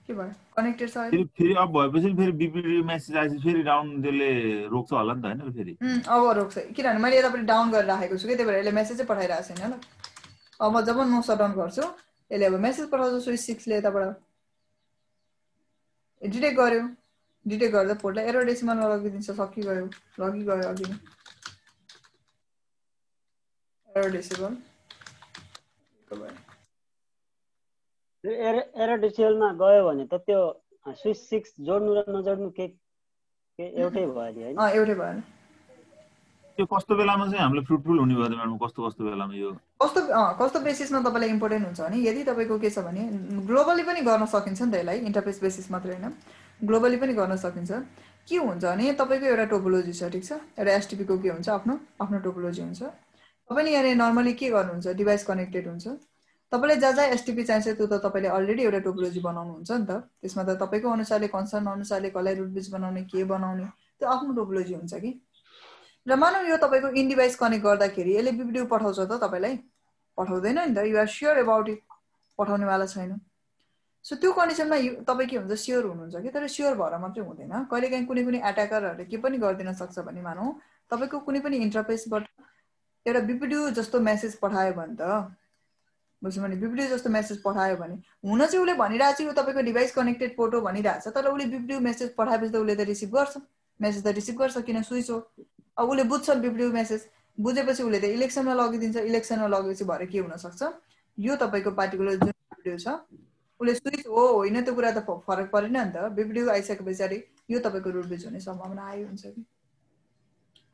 के भयो कनेक्टेड छ अहिले, फेरि अफ भएपछि फेरि बिपिडियु मेसेज आएपछि फेरि डाउन त्यसले रोक्छ होला नि त हैन फेरि, अब रोक्छ किनभने मैले यतापट्टि डाउन गरेर राखेको छु कि, त्यही भएर यसले मेसेजै पठाइरहेको छैन ल, अब जब नो सटडाउन गर्छु यसले अब मेसेज पठाउँछ स्विच 6ले यताबाट डिटेक्ट गर्यो, डिटेक्ट गर्दा पोर्टलाई एरर डेसिमलमा लगिदिन्छ, सकिगयो लगिगयो अघि एरर डेसिमल एरर डिसेबलमा गयो भने त त्यो स्विच 6 जोड्नु र नजोड्नु के एउटै भयो नि हैन, एउटै भयो। यो कस्तो बेलामा चाहिँ हामीले फ्रुटफुल हुने भयो त म्याडम, कस्तो बेलामा यो कस्तो बेसिसमा तपाईँलाई इम्पोर्टेन्ट हुन्छ भने यदि तपाईँको के छ भने ग्लोबली पनि गर्न सकिन्छ नि त यसलाई, इन्टरफेस बेसिस मात्रै होइन ग्लोबली पनि गर्न सकिन्छ। के हुन्छ भने तपाईँको एउटा टोपोलोजी छ ठिक छ, एउटा एसटिपीको के हुन्छ आफ्नो टोपोलोजी हुन्छ, तपाईँले यहाँनिर नर्मली के गर्नुहुन्छ डिभाइस कनेक्टेड हुन्छ, तपाईँलाई जहाँ जहाँ एसटिपी चाहिन्छ त्यो त तपाईँले अलरेडी एउटा टोपोलोजी बनाउनुहुन्छ नि त, त्यसमा त तपाईँको अनुसारले कन्सर्न अनुसारले कसलाई रुट ब्रिज बनाउने के बनाउने त्यो आफ्नो टोपोलोजी हुन्छ कि। र मानौ यो तपाईँको इन डिभाइस कनेक्ट गर्दाखेरि यसले बिपिडियु पठाउँछ त तपाईँलाई, पठाउँदैन नि त, you are sure about it पठाउनेवाला छैन। सो त्यो कन्डिसनमा तपाईँ के हुन्छ स्योर हुनुहुन्छ कि, तर स्योर भएर मात्रै हुँदैन, कहिलेकाहीँ कुनै एट्याकरहरूले के पनि गरिदिन सक्छ भने मानौ तपाईँको कुनै पनि इन्टरफेसबाट एउटा बिपिडियु जस्तो मेसेज पठायो भने त बुझ्नु भने बिपिडियु जस्तो मेसेज पठायो भने हुन चाहिँ उसले भनिरहेको छ यो तपाईँको डिभाइस कनेक्टेड पोर्ट हो भनिरहेछ, तर उसले बिपिडियु मेसेज पठाएपछि त उसले त रिसिभ गर्छ, मेसेज त रिसिभ गर्छ किन स्विच हो, अब उसले बुझ्छ बिपिडियु मेसेज बुझेपछि उसले त इलेक्सनमा लगिदिन्छ, इलेक्सनमा लगेपछि भएर के हुनसक्छ यो तपाईँको पार्टिकुलर जुन बिपिडियु छ उसले स्विच हो होइन त्यो कुरा त फरक परेन नि त, बिपिडियु आइसके पछाडि यो तपाईँको रुट ब्रिज हुने सम्भावना आइ हुन्छ कि,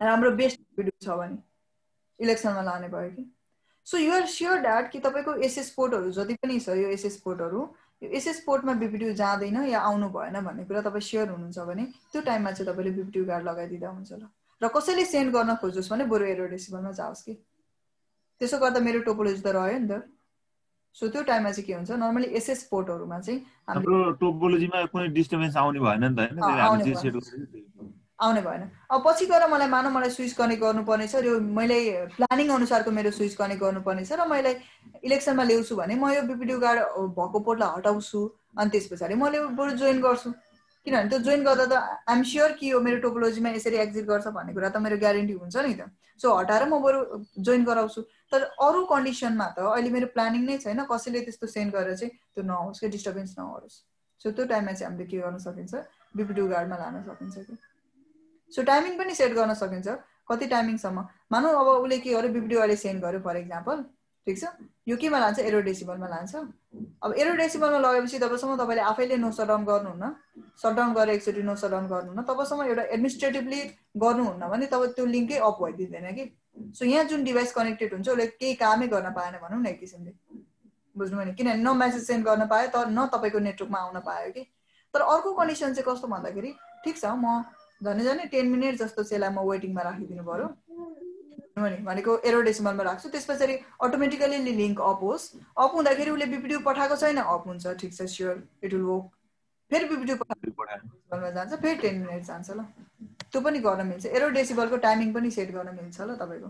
राम्रो बेस्ट बिपिडियु छ भने इलेक्सनमा लाने भयो कि। So you are sure that कि तपाईँको एसएस पोर्टहरू जति पनि छ यो एसएस पोर्टहरू यो एसएस पोर्टमा बिपिडियु जाँदैन या आउनु भएन भन्ने कुरा तपाईँ स्योर हुनुहुन्छ भने त्यो टाइममा चाहिँ तपाईँले बिपिडियु गार्ड लगाइदिँदा हुन्छ ल, र कसैले सेन्ड गर्न खोजोस् भने बरु एरर डेसिमलमा जाओस् कि, त्यसो गर्दा मेरो टोपोलोजी त रह्यो नि त, सो त्यो टाइममा चाहिँ के हुन्छ नर्मली एसएस पोर्टहरुमा चाहिँ हाम्रो टोपोलोजीमा कुनै डिस्टर्बेन्स आउने भएन नि त हैन हामीले आउने जे भएन सेट गरेको आउने भएन अब पछि गएर मलाई स्विच कनेक्ट गर्नुपर्ने छ र मैले प्लानिङ अनुसारको मेरो स्विच कनेक्ट गर्नुपर्ने छ र मैले इलेक्सनमा ल्याउँछु भने म यो बिपिडियु गार्ड भएको पोर्टलाई हटाउँछु अनि त्यसपछि मैले बरु जोइन गर्छु किनभने त्यो जोइन गर्दा त आइ एम स्योर कि यो मेरो टोपोलोजीमा यसरी एक्जिट गर्छ भन्ने कुरा त मेरो ग्यारेन्टी हुन्छ नि त सो हटाएर म बरु जोइन गराउँछु तर अरू कन्डिसनमा त अहिले मेरो प्लानिङ नै छैन कसैले त्यस्तो सेन्ड गरेर चाहिँ त्यो नहोस् कि डिस्टर्बेन्स नहोस् सो त्यो टाइममा चाहिँ हामीले के गर्न सकिन्छ बिपिडियु गार्डमा लान सकिन्छ कि सो टाइमिङ पनि सेट गर्न सकिन्छ कति टाइमिङसम्म मानौ अब उसले के गर्यो बिपिडियु अहिले सेन्ड गर्यो फर एक्जाम्पल ठीक छ यो केमा लान्छ एरो डेसिबलमा लान्छ अब एरो डेसिबलमा लगेपछि तबसम्म तपाईले आफैले नो शटडाउन गर्नुहुन्न शटडाउन गरेर एकचोटी नो शटडाउन गर्नुहुन्न तबसम्म एउटा एडमिनिस्ट्रेटिभली गर्नुहुन्न भने तब त्यो लिङ्कै अफ भइदिँदैन कि सो यहाँ जुन डिभाइस कनेक्टेड हुन्छ उसले केही कामै गर्न पाएन भनौँ न एक किसिमले बुझ्नुभयो नि किनभने न मेसेज सेन्ड गर्न पायो त न तपाईको नेटवर्कमा आउन पायो कि तर अर्को कन्डिसन चाहिँ कस्तो भन्दाखेरि ठीक छ म झनै 10 मिनेट जस्तो चाहिँ यसलाई म वेटिङमा राखिदिनु पर्यो भनेको एरो डेसिमलमा राख्छु त्यसपछि अटोमेटिकली लिंक अफ होस् अफ हुँदाखेरि उसले बिपिडियु पठाएको छैन अफ हुन्छ ठीक छ स्योर इट विल वर्क फेरि बिपिडियु पठाएको जान्छ फेरि 10 मिनेट जान्छ ल त्यो पनि गर्न मिल्छ एरो डेसिबलको टाइमिङ पनि सेट गर्न मिल्छ ल तपाईको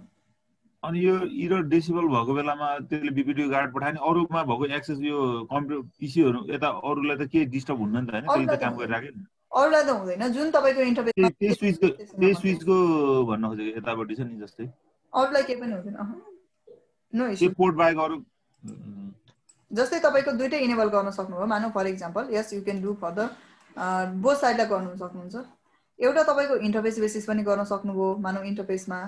अनि यो एरो डेसिबल भएको बेलामा त्यसले बिपिडियु गार्ड पठायो नि अरूमा भएको एक्सेस यो कम्प्युटर पीसीहरु यता अरूलाई त के डिस्टर्ब हुन्न नि त हैन त्यही त काम गरिराख्यो नि अरूलाई त हुँदैन जुन तपाईको इन्टरफेसमा त्यही स्विचको भन्न खोजेको यतापट्टि छ नि जस्तै अरूलाई के पनि हुँदैन नो इशु त्यो पोर्ट बाहेक अरू जस्तै तपाईको दुईटै इनेबल गर्न सक्नुभयो मानौ फर एक्जाम्पल यस you can do for the both साइडलाई गर्न सक्नुहुन्छ एउटा तपाईको इन्टरफेस बेसिस पनि गर्न सक्नुभयो मानौ इन्टरफेसमा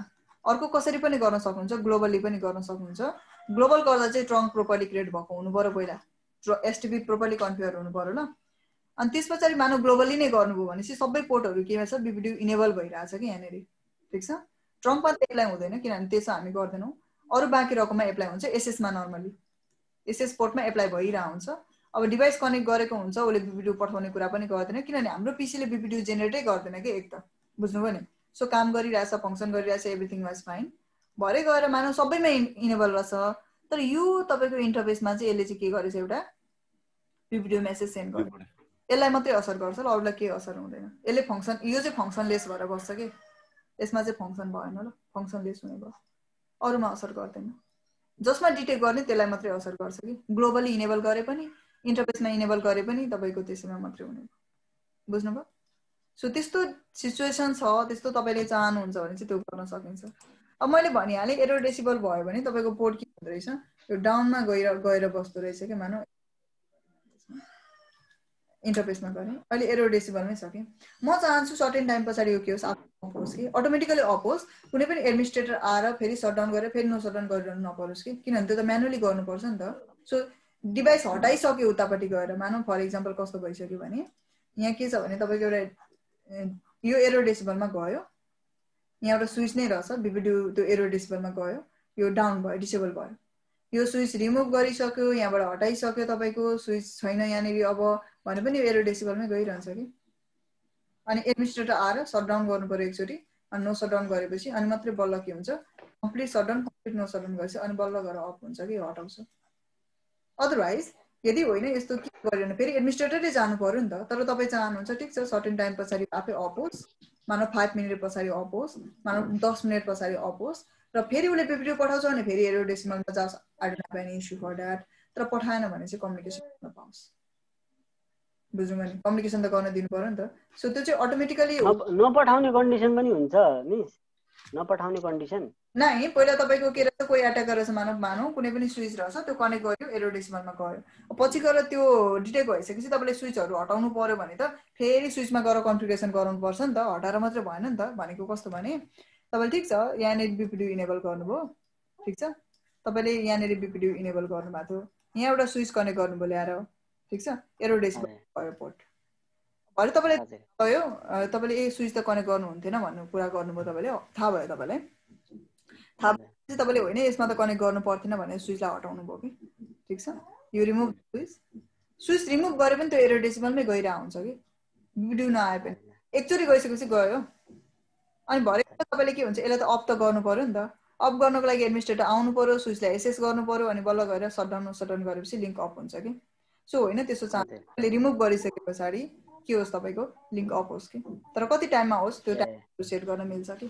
अर्को कसरी पनि गर्न सक्नुहुन्छ ग्लोबली पनि गर्न सक्नुहुन्छ ग्लोबल गर्दा चाहिँ ट्रङ्क प्रोपरली क्रिएट भएको हुनु पर्यो पहिला एसटीपी प्रोपरली कन्फिगर हुनु पर्यो ल अनि त्यसपछि मानौ ग्लोबली नै गर्नुभयो भने चाहिँ सबै पोर्टहरु केमा छ बिपिडियु इनेबल भइराछ कि यहाँनेरि ठीक छ ट्रङ्कमा त एप्लाई हुँदैन किनभने त्यसो हामी गर्दैनौं अरु बाँकी रकममा एप्लाई हुन्छ एसएस मा नर्मली एसएस पोर्टमा एप्लाई भइरा हुन्छ अब डिभाइस कनेक्ट गरेको हुन्छ उले बिपिडियु पठाउने कुरा पनि गर्दैन किनभने हाम्रो पीसीले बिपिडियु जेनेरेटै गर्दैन के एक त बुझ्नुभयो नि सो काम गरिराछ फंक्सन गरिराछ एभ्रीथिङ वाज फाइन भरे गएर मानौ सबैमा इनेबल रहेछ तर यो तपाईको इन्टरफेसमा चाहिँ यसले चाहिँ के गरेछ एउटा बिपिडियु मेसेज सेन्ड गर्छ यसलाई मात्रै असर गर्छ ल अरूलाई के असर हुँदैन यसले फंक्सन यो चाहिँ फंक्सनलेस भएर बस्छ के यसमा चाहिँ फंक्सन भएन ल फंक्सनलेस हुने भयो अरूमा असर गर्दैन जसमा डिटेक्ट गर्ने त्यसलाई मात्रै असर गर्छ कि ग्लोबली इनेबल गरे पनि इन्टरफेसमा इनेबल गरे पनि तपाईको त्यसैमा मात्रै हुने बुझ्नुभयो सो त्यस्तो सिचुएसन छ त्यस्तो तपाईले चाहनुहुन्छ भने चाहिँ त्यो गर्न सकिन्छ अब मैले भनिहाले एरो डेसिबल भयो भने तपाईको पोर्ट के हुँदै रहेछ यो डाउनमा गएर बस्दो रहेछ के मानौ इन्टरफेसमा गरे अहिले एरो डेसिबलमै छ के म चाहन्छु सर्टेन टाइम पछाडी यो के होस् अफ होस् कि अटोमेटिकली अफ होस् कुनै पनि एडमिनिस्ट्रेटर आएर फेरि शटडाउन गरेर फेरि नो शटडाउन गरिरहनु नपरोस् कि किनभने त्यो त म्यानुअली गर्नुपर्छ नि त सो डिभाइस हटाइसक्यो उतापट्टि गएर मानौ फर एक्जाम्पल कस्तो भइसक्यो भने यहाँ के छ भने तपाईको एउटा यो एरो डेसिबलमा गयो यहाँ एउटा स्विच नै रहेछ बिपिडियु त्यो एरो डेसिबलमा गयो यो डाउन भयो डिसेबल भयो यो स्विच रिमुभ गरिसक्यो यहाँबाट हटाइसक्यो तपाईको स्विच छैन यहाँनेरि अब भने पनि एरो डेसिबलमै गइरहन्छ कि अनि एडमिनिस्ट्रेटर आएर शटडाउन गर्नु पर्यो एकचोटी अनि नो शटडाउन गरेपछि अनि मात्रै बल्ल के हुन्छ complete shutdown complete no shutdown गरेपछि अनि बल्ल गरेर अफ हुन्छ कि हटाउँछ अदरवाइज यदि होइन यस्तो के गरिरहनु फेरि एडमिनिस्ट्रेटरले जानु पर्यो नि त तर तपाई चाहनुहुन्छ ठीक छ सर्टेन टाइम पछाडी आफै अफ होस् मानौ 5 मिनेट पछाडी अफ होस् मानौ 10 मिनेट पछाडी अफ होस् र फेरि उले बिपिडियु पठाउँछ भने फेरि एरो डेसिमलमा जाओस् I don't have any issue for that तर पठाएन भने चाहिँ कम्युनिकेसन गर्न पाओस् बुझ्नुभयो नि कम्युनिकेसन त गर्न दिनु पर्यो नि त सो त्यो चाहिँ अटोमेटिकली नपठाउने कन्डिसन पनि हुन्छ मिस नपठाउने कन्डिसन नाइ पहिला तपाईको के रहेछ कोही अट्याकर रहेछ मानौ कुनै पनि स्विच रहेछ त्यो कनेक्ट गर्यो एरो डेसिमलमा गयो पछि गएर त्यो डिटेक्ट भइसकेपछि तपाईले स्विचहरु हटाउनु पर्यो भने त फेरि स्विचमा गएर कन्फिगरेसन गराउनु पर्छ नि त हटाएर मात्र भएन नि त भनेको कस्तो भने तपाईले ठीक छ यहाँनेरि बिपिडियु इनेबल गर्नुभयो ठीक छ तपाईले यहाँनेरि बिपिडियु इनेबल गर्नुभएको थियो यहाँ एउटा स्विच कनेक्ट गर्नुभयो ल्याएर ठीक छ एरो डेसिमल भयो पोर्ट भरे तपाईले गयो तपाईले ए स्विच त कनेक्ट गर्नु हुन्थेन भन्ने कुरा गर्नुभयो तपाईले थाहा भयो तपाईलाई थाहा भएपछि तपाईले होइन यसमा त कनेक्ट गर्नु पर्दैन भनेर स्विचलाई हटाउनु भयो कि ठीक छ यो रिमुभ स्विच रिमुभ गरे पनि त्यो एरो डेसिमलमै गइरा हुन्छ कि बिपिडियु नआए पनि एकचोटी गइसकेपछि गयो अनि भरे तपाईले के हुन्छ यसलाई त अफ त गर्नु पर्यो नि त अफ गर्नको लागि एडमिनिस्ट्रेटर आउनु पर्यो, स्विचलाई एसएस गर्नु पर्यो, अनि बल्ल गएर सटडाउन गरेपछि लिङ्क अफ हुन्छ कि। सो होइन त्यस्तो चाहन्छ, अहिले रिमुभ गरिसके पछाडि के होस् तपाईँको लिङ्क अफ होस् कि, तर कति टाइममा होस् त्यो टाइम सेट गर्न मिल्छ कि।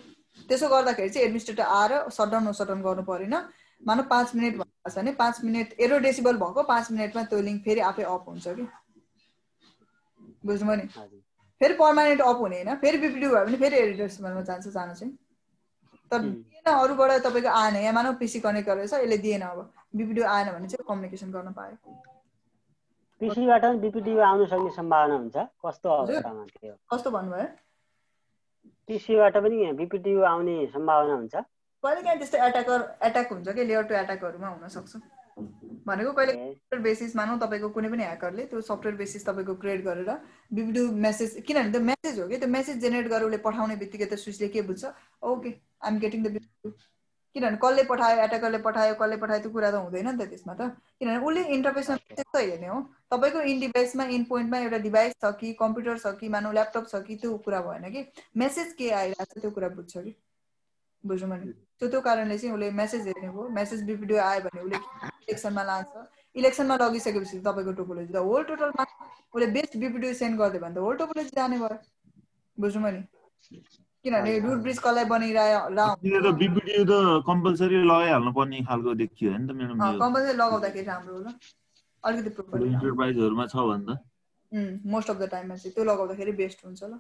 त्यसो गर्दाखेरि चाहिँ एडमिनिस्ट्रेटर आएर सटडाउन गर्नु परेन। मानव 5 मिनट भएको छ भने 5 मिनट एरो डेसिबल भएको 5 मिनटमा त्यो लिङ्क फेरि आफै अफ हुन्छ कि। बुझ्नुभयो नि? फेरि पर्मानेन्ट अफ हुने होइन, फेरि बिपिडी भयो भने फेरि एरो डेसिबलमा जान्छ चाहिँ। तर दिएन अरूबाट तपाईँको आएन, यहाँ मानव पिसी कनेक्ट गरेर छ यसले दिएन, अब बिपिडी आएन भने चाहिँ कम्युनिकेसन गर्न पायो। पिसीबाट पनि बिपिडी आउन सक्ने सम्भावना हुन्छ, कस्तो अवस्थामा थियो? कस्तो भन्नुभयो? पिसीबाट पनि बिपिडी आउने सम्भावना हुन्छ? कहिलेकाहीँ त्यस्तो एट्याक हुन्छ कि, लेयर 2 एट्याकहरूमा हुनसक्छ। भनेको कहिले सफ्टवेयर बेसिस मानौ तपाईँको कुनै पनि ह्याकरले त्यो सफ्टवेयर बेसिस तपाईँको क्रिएट गरेर बिपिडी मेसेज, किनभने त्यो मेसेज हो कि, त्यो मेसेज जेनेरेट गरेर उसले पठाउने बित्तिकै त स्विचले के बुझ्छ, okay I am getting the BPDU. किनभने कसले पठायो, एट्याकरले पठायो, कसले पठायो त्यो कुरा त हुँदैन नि त त्यसमा त, किनभने उसले इन्टरफेसमा मेसेज त हेर्ने हो। तपाईँको इन डिभाइसमा इन पोइन्टमा एउटा डिभाइस छ कि, कम्प्युटर छ कि, मानौ ल्यापटप छ कि, त्यो कुरा भएन कि, मेसेज के आइरहेको छ त्यो कुरा बुझ्छ कि। बुझ्नु भने त्यो कारणले चाहिँ उसले मेसेज हेर्ने भयो। मेसेज बिपिडी आयो भने उसले इलेक्सनमा लान्छ, इलेक्सनमा लगिसकेपछि तपाईँको टोपोलोजी त होल टोटलमा उसले बेस्ट बिपिडी सेन्ड गरिदियो भने त होल टोपोलोजी जाने भयो। बुझ्नु नि? किनभने रुट ब्रिज कसलाई बनिरहेको बिपिडी त कम्पल्सरी लगाइहाल्नु पर्ने खालको देखियो हैन त म्याडम? यो कम्पल्सरी लगाउँदाखेरि राम्रो होला, अलिकति प्रोपरली इन्टरप्राइजहरुमा छ भन्दा मोस्ट अफ द टाइममा चाहिँ त्यो लगाउँदाखेरि बेस्ट हुन्छ ल।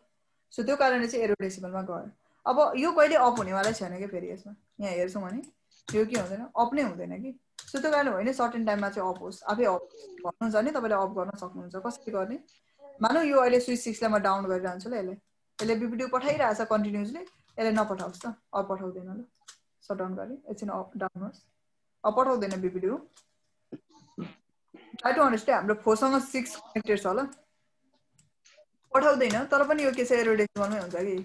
सो त्यो कारणले चाहिँ एरो डेसिबलमा गयो। अब यो कहिले अफ हुनेवाला छैन कि, फेरि यसमा यहाँ हेर्छौँ भने यो के हुँदैन, अफ नै हुँदैन कि। सो त्यो कारण होइन, सर्टेन टाइममा चाहिँ अफ होस्, आफै अफ भन्नुहुन्छ भने तपाईँले अफ गर्न सक्नुहुन्छ। कसरी गर्ने? मानौ यो अहिले स्विच 6 लाई म डाउन गरिरहन्छु ल, यसले बिपिडी पठाइरहेछ कन्टिन्युसली, यसले नपठाओस् त, अब पठाउँदैन ल, सटडाउन गरे एकछिन अफ डाउन होस्, अब पठाउँदैन बिपिडी। ट्राई टु अन्डरस्ट्यान्ड, हाम्रो 4 सँग 6 कनेक्टेड छ ल, पठाउँदैन, तर पनि यो के छ एरो डेसिबलमै हुन्छ कि,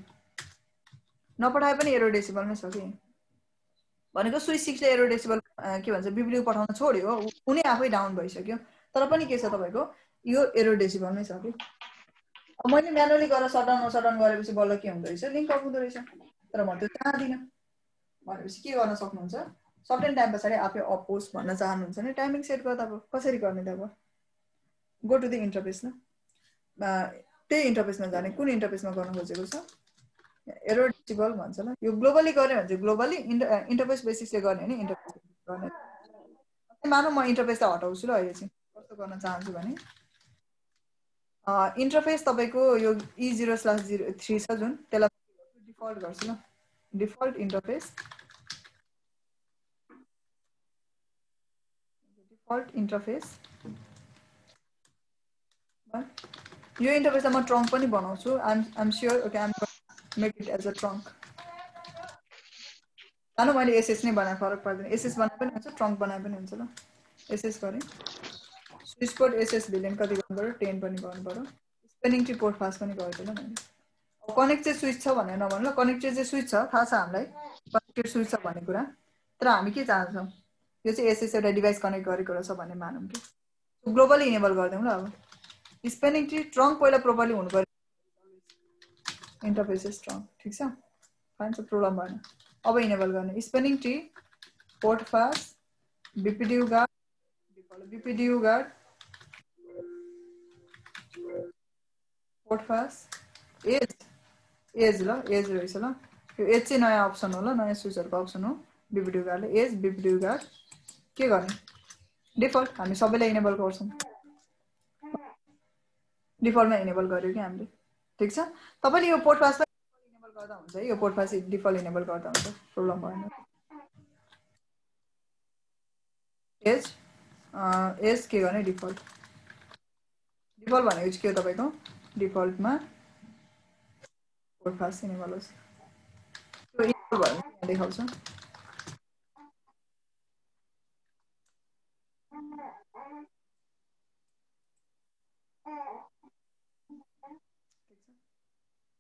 नपठाए पनि एरो डेसिबलमै छ कि। भनेको स्विच 6 ले एरो डेसिबल के भन्छ बिपिडी पठाउन छोड्यो, उनी आफै डाउन भइसक्यो, तर पनि के छ तपाईँको यो एरो डेसिबलमै छ कि। मैले म्यानुअली गरेर सटडाउन गरेपछि बल्ल के हुँदो रहेछ, लिङ्क अफ हुँदो रहेछ, तर म त्यो चाहदिनँ। भनेपछि के गर्न सक्नुहुन्छ, सर्टेन टाइम पछाडि आफै अफ होस् भन्न चाहनुहुन्छ भने टाइमिङ सेट गर्दा भयो। कसरी गर्ने त? अब गो टु द इन्टरफेस न, त्यही इन्टरफेसमा जाने, कुन इन्टरफेसमा गर्न खोजेको छ, एरो डेसिबल भन्छ ल। यो ग्लोबली गर्ने भने चाहिँ ग्लोबली, इन्टरफेस बेसिसले गर्ने भने इन्टरफेस गर्ने। मानौ म इन्टरफेसलाई हटाउँछु ल, अहिले चाहिँ कस्तो गर्न चाहन्छु भने इन्टरफेस तपाईँको यो E0/03 छ जुन, त्यसलाई डिफल्ट गर्छु ल, डिफल्ट इन्टरफेस, डिफल्ट इन्टरफेस। यो इन्टरफेसलाई म ट्रङ्क पनि बनाउँछु, I'm sure, okay I'm make it as a trunk. जानु मैले एसएस नै बनाए, फरक पर्दैन, एसएस बनाए पनि हुन्छ, ट्रङ्क बनाए पनि हुन्छ ल। एसएस गरेँ, स्विच पोर्ट एसएस भिलेन कति गर्नु पऱ्यो, 10 पनि गर्नु पऱ्यो, स्पेनिङ ट्री पोर्ट फास्ट पनि गरिदिएँ ल मैले। कनेक्टेड स्विच छ भनेर नभन्नु ल, कनेक्टेड चाहिँ स्विच छ, थाहा छ हामीलाई कनेक्टेड स्विच छ भन्ने कुरा, तर हामी के चाहन्छौँ, यो चाहिँ एसएस एउटा डिभाइस कनेक्ट गरेको रहेछ भन्ने मानौँ कि, ग्लोबली इनेबल गरिदिउँ ल। अब स्पेनिङ ट्री ट्रङ्क पहिला प्रोपरली हुनु पऱ्यो, इन्टरफेसेस ट्रङ्क, ठिक छ, फाइन छ, प्रब्लम भएन। अब इनेबल गर्ने spanning tree, port fast, BPDU guard, BPDU guard, port fast, edge ल, एज रहेछ ल, यो एज चाहिँ नयाँ अप्सन हो ल, नयाँ स्विचहरूको अप्सन हो बिपिडी गार्डले। एज बिपिडी गार्ड के गर्ने, डिफल्ट, हामी सबैलाई इनेबल गर्छौँ, डिफल्टमा इनेबल गर्यो कि हामीले, ठिक छ। तपाईँले यो पोर्ट फास्ट इनेबल गर्दा हुन्छ है, यो पोर्ट फास्ट डिफल्ट इनेबल गर्दा हुन्छ, प्रब्लम भएन। एज के गर्ने, डिफल्ट, डिफल्ट भनेको चाहिँ के हो तपाईँको, डिफल्टमा पोर्ट फास्ट इनेबल होस्, त्यो इनेबल भयो भने देखाउँछ।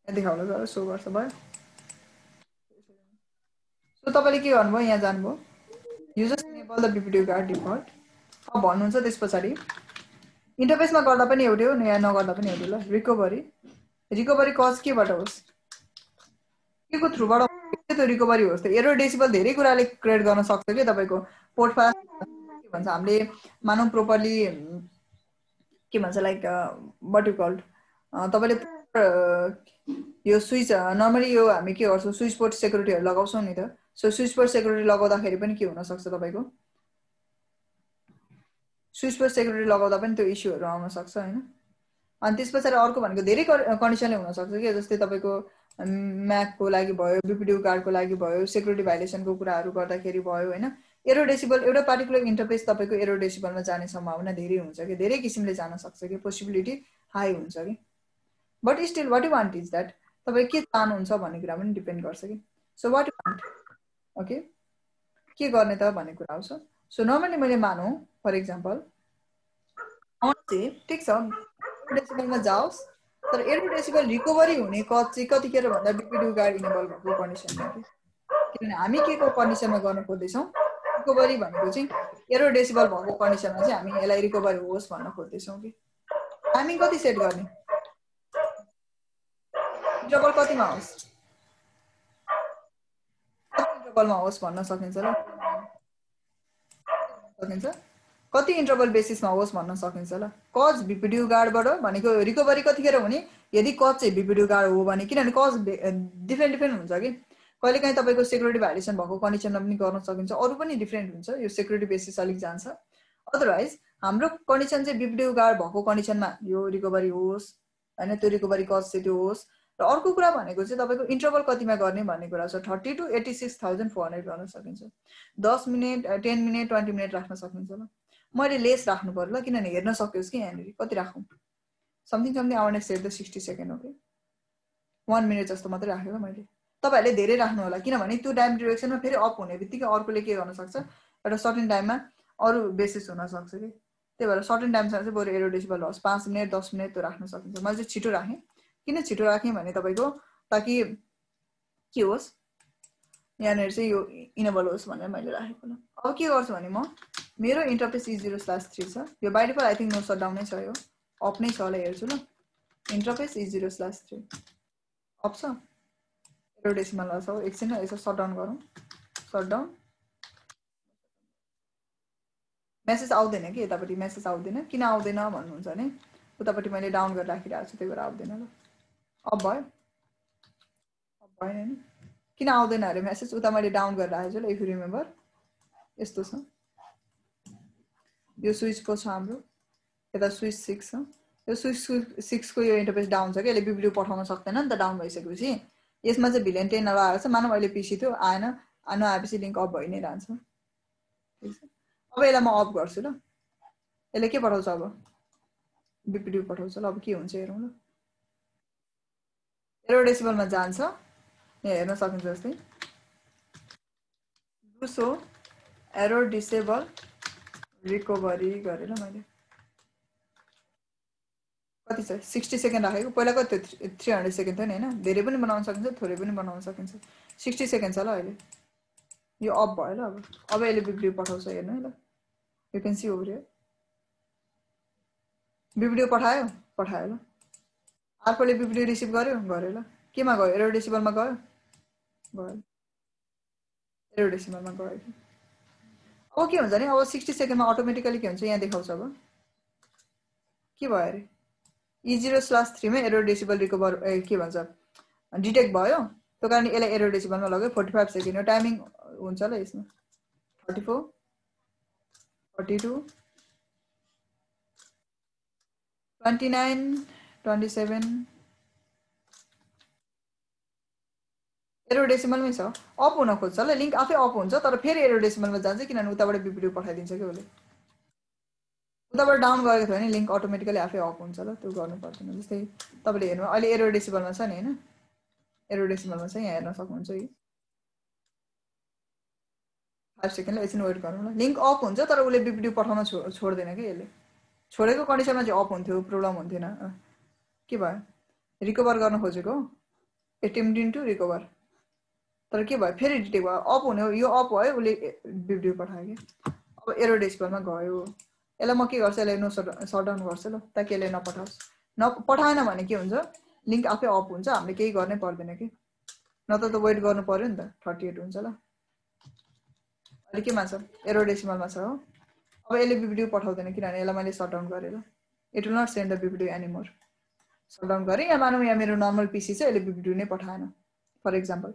देखाउनु गयो, सो गर्छ भयो। सो तपाईँले के गर्नुभयो, यहाँ जानुभयो, users enable the BPDU guard default, अब भन्नुहुन्छ त्यस पछाडि इन्टरफेसमा गर्दा पनि एउटै हो, यहाँ नगर्दा पनि एउटै ल। रिकभरी कज केबाट होस्, के को थ्रुबाट त्यो रिकभरी होस्। त एरर डेसिबल धेरै कुराले क्रिएट गर्न सक्छ कि तपाईको पोर्ट फास्ट के भन्छ हामीले मानौ प्रोपरली के भन्छ लाइक व्हाट यु कल्ड तपाईले यो स्विच नर्मली यो हामी के गर्छौं स्विच पोर्ट सेक्युरिटीहरु लगाउँछौं नि त। सो स्विच पोर्ट सेक्युरिटी लगाउँदाखेरि पनि के हुन सक्छ तपाईको स्विच पोर्ट सेक्युरिटी लगाउँदा पनि त्यो इस्युहरु आउन सक्छ हैन। अनि त्यसपछि अर्को भनेको धेरै कन्डिसनले हुन सक्छ के जस्तै तपाईको म्याक को लागि भयो बीपीडीयू कार्ड को लागि भयो सेक्युरिटी भाइलेसन को कुराहरु गर्दाखेरि भयो हैन। एरर डेसिबल एउटा पार्टिकुलर इन्टरफेस तपाईको एरर डेसिबलमा जाने सम्भावना धेरै हुन्छ कि धेरै किसिमले जान सक्छ कि पोसिबिलिटी हाई हुन्छ कि। But still what you want is that तपाई के चाहनुहुन्छ भन्ने कुरा पनि डिपेन्ड गर्छ कि। So what you want okay के गर्ने त भन्ने कुरा आउँछ। सो नर्मली मैले मानौ फर एक्जाम्पल ठीक छ डेसिबलमा जाओस् तर एरर डेसिबल रिकभरी हुने कज चाहिँ कतिखेर भन्दा बीपीडीयू कार्ड इनेबल भएको कन्डिसनमा कि किनभने हामी के को कन्डिसनमा गर्न खोज्दैछौं रिकभरी भनेको चाहिँ एरर डेसिबल भएको कन्डिसनमा चाहिँ हामी यसलाई रिकभरी होस् भन्न खोज्दैछौं कि। टाइमिङ कति सेट गर्ने इन्टरभल कतिमा होस् कति इन्टरभलमा होस् भन्न सकिन्छ ल सकिन्छ कति इन्टरभल बेसिसमा होस् भन्न सकिन्छ ल। कज बीपीडीयू कार्डबाट भनेको रिकभरी कतिखेर हुने यदि कज चाहिँ बीपीडीयू कार्ड हो भने किनभने कज डिफरेन्ट डिफरेन्ट हुन्छ कि कहिलेकाहीँ तपाईको सेक्युरिटी भाइलेसन भएको कन्डिसनमा पनि गर्न सकिन्छ अरु पनि डिफरेन्ट हुन्छ यो सेक्युरिटी बेसिस अलिक जान्छ। अदरवाइज हाम्रो कन्डिसन चाहिँ बीपीडीयू कार्ड भएको कन्डिसनमा यो रिकभरी होस् हैन त्यो रिकभरी कज चाहिँ त्यो होस्। र अर्को कुरा भनेको चाहिँ तपाईको इन्टरभल कतिमा गर्ने भन्ने कुरा छ। 30 to 86,400 गर्न सकिन्छ 10 मिनेट 10 मिनेट 20 मिनेट राख्न सकिन्छ ल। मैले लेस राख्नु पर्यो ल किनभने हेर्न सकियोस् कि यहाँनेरि कति राखौं something something I want set the 60 second okay 1 minute जस्तो मात्रै राखेँ ल मैले। तपाईहरुले धेरै राख्नु होला किनभने त्यो टाइम ड्युरेसनमा फेरि अप हुने बित्तिकै अर्कोले के गर्न सक्छ एउटा सर्टेन टाइममा अरु बेसिस हुन सक्छ कि त्यही भएर सर्टेन टाइमसम्म चाहिँ बरु एरर डेसिबल होस् 5 मिनेट 10 मिनेट त्यो राख्न सकिन्छ। मैले चाहिँ छिटो राखेँ किन छिटो राखेँ भने तपाईको ताकि के होस् यहाँनेर चाहिँ यो इनेबल होस् भनेर मैले राखेको ल। अब के गर्छु भने म मेरो इन्टरफेस E0/3 छ यो by default I think no shutdown नै छ यो अफ नै छ होला हेर्छु ल। इन्टरफेस E0/3 अफ छ एरर डेसिमल छ एकछिन यसो शटडाउन गरौँ शटडाउन मेसेज आउँदैन कि यतापट्टि मेसेज आउँदैन किन आउँदैन भन्नुहुन्छ भने उतापट्टि मैले डाउन गरेर राखिरहेको छु त्यही भएर आउँदैन ल। अफ भयो अफ भएन नि किन आउँदैन अरे मेसेज उता मैले डाउन गरेर राखेको छु ल। इफ यु रिमेम्बर यस्तो छ यो स्विच को छ हाम्रो यता स्विच 6 छ यो स्विच 6 को यो इन्टरफेस डाउन छ कि यसले बीपीडीयू पठाउन सक्दैन नि त डाउन भइसकेपछि यसमा चाहिँ भिलेन 10 आएको छ मानौ अहिले पीसी थियो आएन नआएपछि लिंक अफ भइ नै रहन्छ ठीक छ। अब यसलाई म अफ गर्छु ल यसले के पठाउँछ अब बीपीडीयू पठाउँछ ल। अब के हुन्छ हेरौँ ल एरर डेसिबलमा जान्छ यहाँ हेर्न सकिन्छ जस्तै do so error disable recovery गरेर मैले कति छ 60 सेकेन्ड राखेको पहिला कति 300 सेकेन्ड थियो नि हैन धेरै पनि बनाउन सकिन्छ थोरै पनि बनाउन सकिन्छ 60 सेकेन्ड छ ल अहिले यो अफ भयो ल। अब यसले बीपीडीयू पठाउँछ हेर्नु है ल you can see over here BPDU पठायो ल अर्कोले बीपीडीयू रिसिभ गर्यो ल केमा गयो एरर डेसिबलमा गयो एरर डेसिबलमा गयो। अब के हुन्छ नि अब 60 सेकेन्डमा अटोमेटिकली के हुन्छ यहाँ देखाउँछ अब के भयो अरे E0/3 मा एरर डेसिबल रिकभर के भन्छ डिटेक्ट भयो त्यो कारण यसलाई एरर डेसिबलमा लग्यो 45 सेकेन्ड हो टाइमिङ हुन्छ ल यसमा 34 42 29 27 एरर डेसिमलमै छ अफ हुन खोज्छ ल लिंक आफै अफ हुन्छ तर फेरि एरर डेसिमलमा जान्छ किनभने उताबाट बीपीडीयू पठाइदिन्छ के उसले उताबाट डाउन गरेको थियो भने लिंक अटोमेटिकली आफै अफ हुन्छ ल त्यो गर्नु पर्दैन। जस्तै तपाईले हेर्नु अहिले एरर डेसिमलमा छ नि हैन एरर डेसिमलमा छ यहाँ हेर्न सक्नुहुन्छ यो 5 सेकेन्ड ल एकछिन वेट गर्नु ल लिंक अफ हुन्छ तर उसले बीपीडीयू पठाउन छोड्दैन के यसले छोडेको कन्डिसनमा चाहिँ अफ हुन्थ्यो प्रब्लम हुन्थेन के भयो रिकभर गर्न खोजेको एटेम्प्टिङ टु रिकभर तर के भयो फेरि डिटेक्ट भयो अफ हुने यो अफ भयो उसले बीपीडीयू पठायो के। अब एरर डेसिमलमा गयो यसलाई म के गर्छु यसलाई नो शटडाउन गर्छु ल ताकि यसले नपठाओस् नपठाएन भने के हुन्छ लिंक आफै अफ हुन्छ हामीले केही गर्नै पर्दैन के नत्र त वेट गर्नु पर्यो नि त 38 हुन्छ ल अहिले केमा छ एरो डेसिमलमा छ हो अब यसले बीपीडी पठाउँदैन किनभने यसलाई मैले शट डाउन गरेर it will not send the BPD anymore shut down गरेँ यहाँ मानौँ यहाँ मेरो नर्मल पीसी छ यसले बीपीडी नै पठाएन फर एक्जाम्पल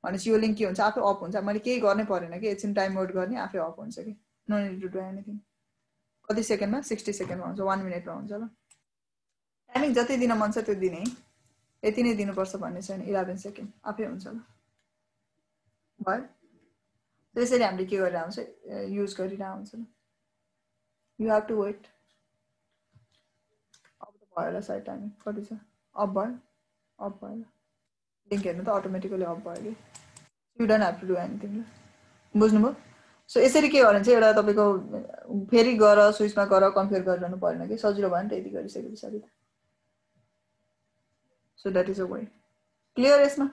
भनेपछि यो लिङ्क के हुन्छ आफै अफ हुन्छ मैले केही गर्नै परेन कि एकछिन टाइम वेट गर्ने आफै अफ हुन्छ कि no need to do anything कति सेकेन्डमा 60 सेकेन्डमा हुन्छ 1 मिनेटमा हुन्छ ल टाइमिङ जति दिन मन छ त्यो दिने यति नै दिनुपर्छ भन्ने छैन 11 सेकेन्ड आफै हुन्छ ल भयो त्यसरी हामीले के गरेर आउँछ युज गरिरह हुन्छ ल यु हेभ टु वेट अब त भयो होला साइड टाइमिङ कति छ अफ भयो लिङ्क हेर्नु त अटोमेटिकली अफ भयो कि you don't have to do anything ल बुझ्नुभयो सो यसरी के गर्ने चाहिँ एउटा तपाईँको फेरि गएर स्विचमा गएर कन्फिगर गरिरहनु परेन कि सजिलो भयो नि त यति गरिसके पछाडि त so that is a way clear यसमा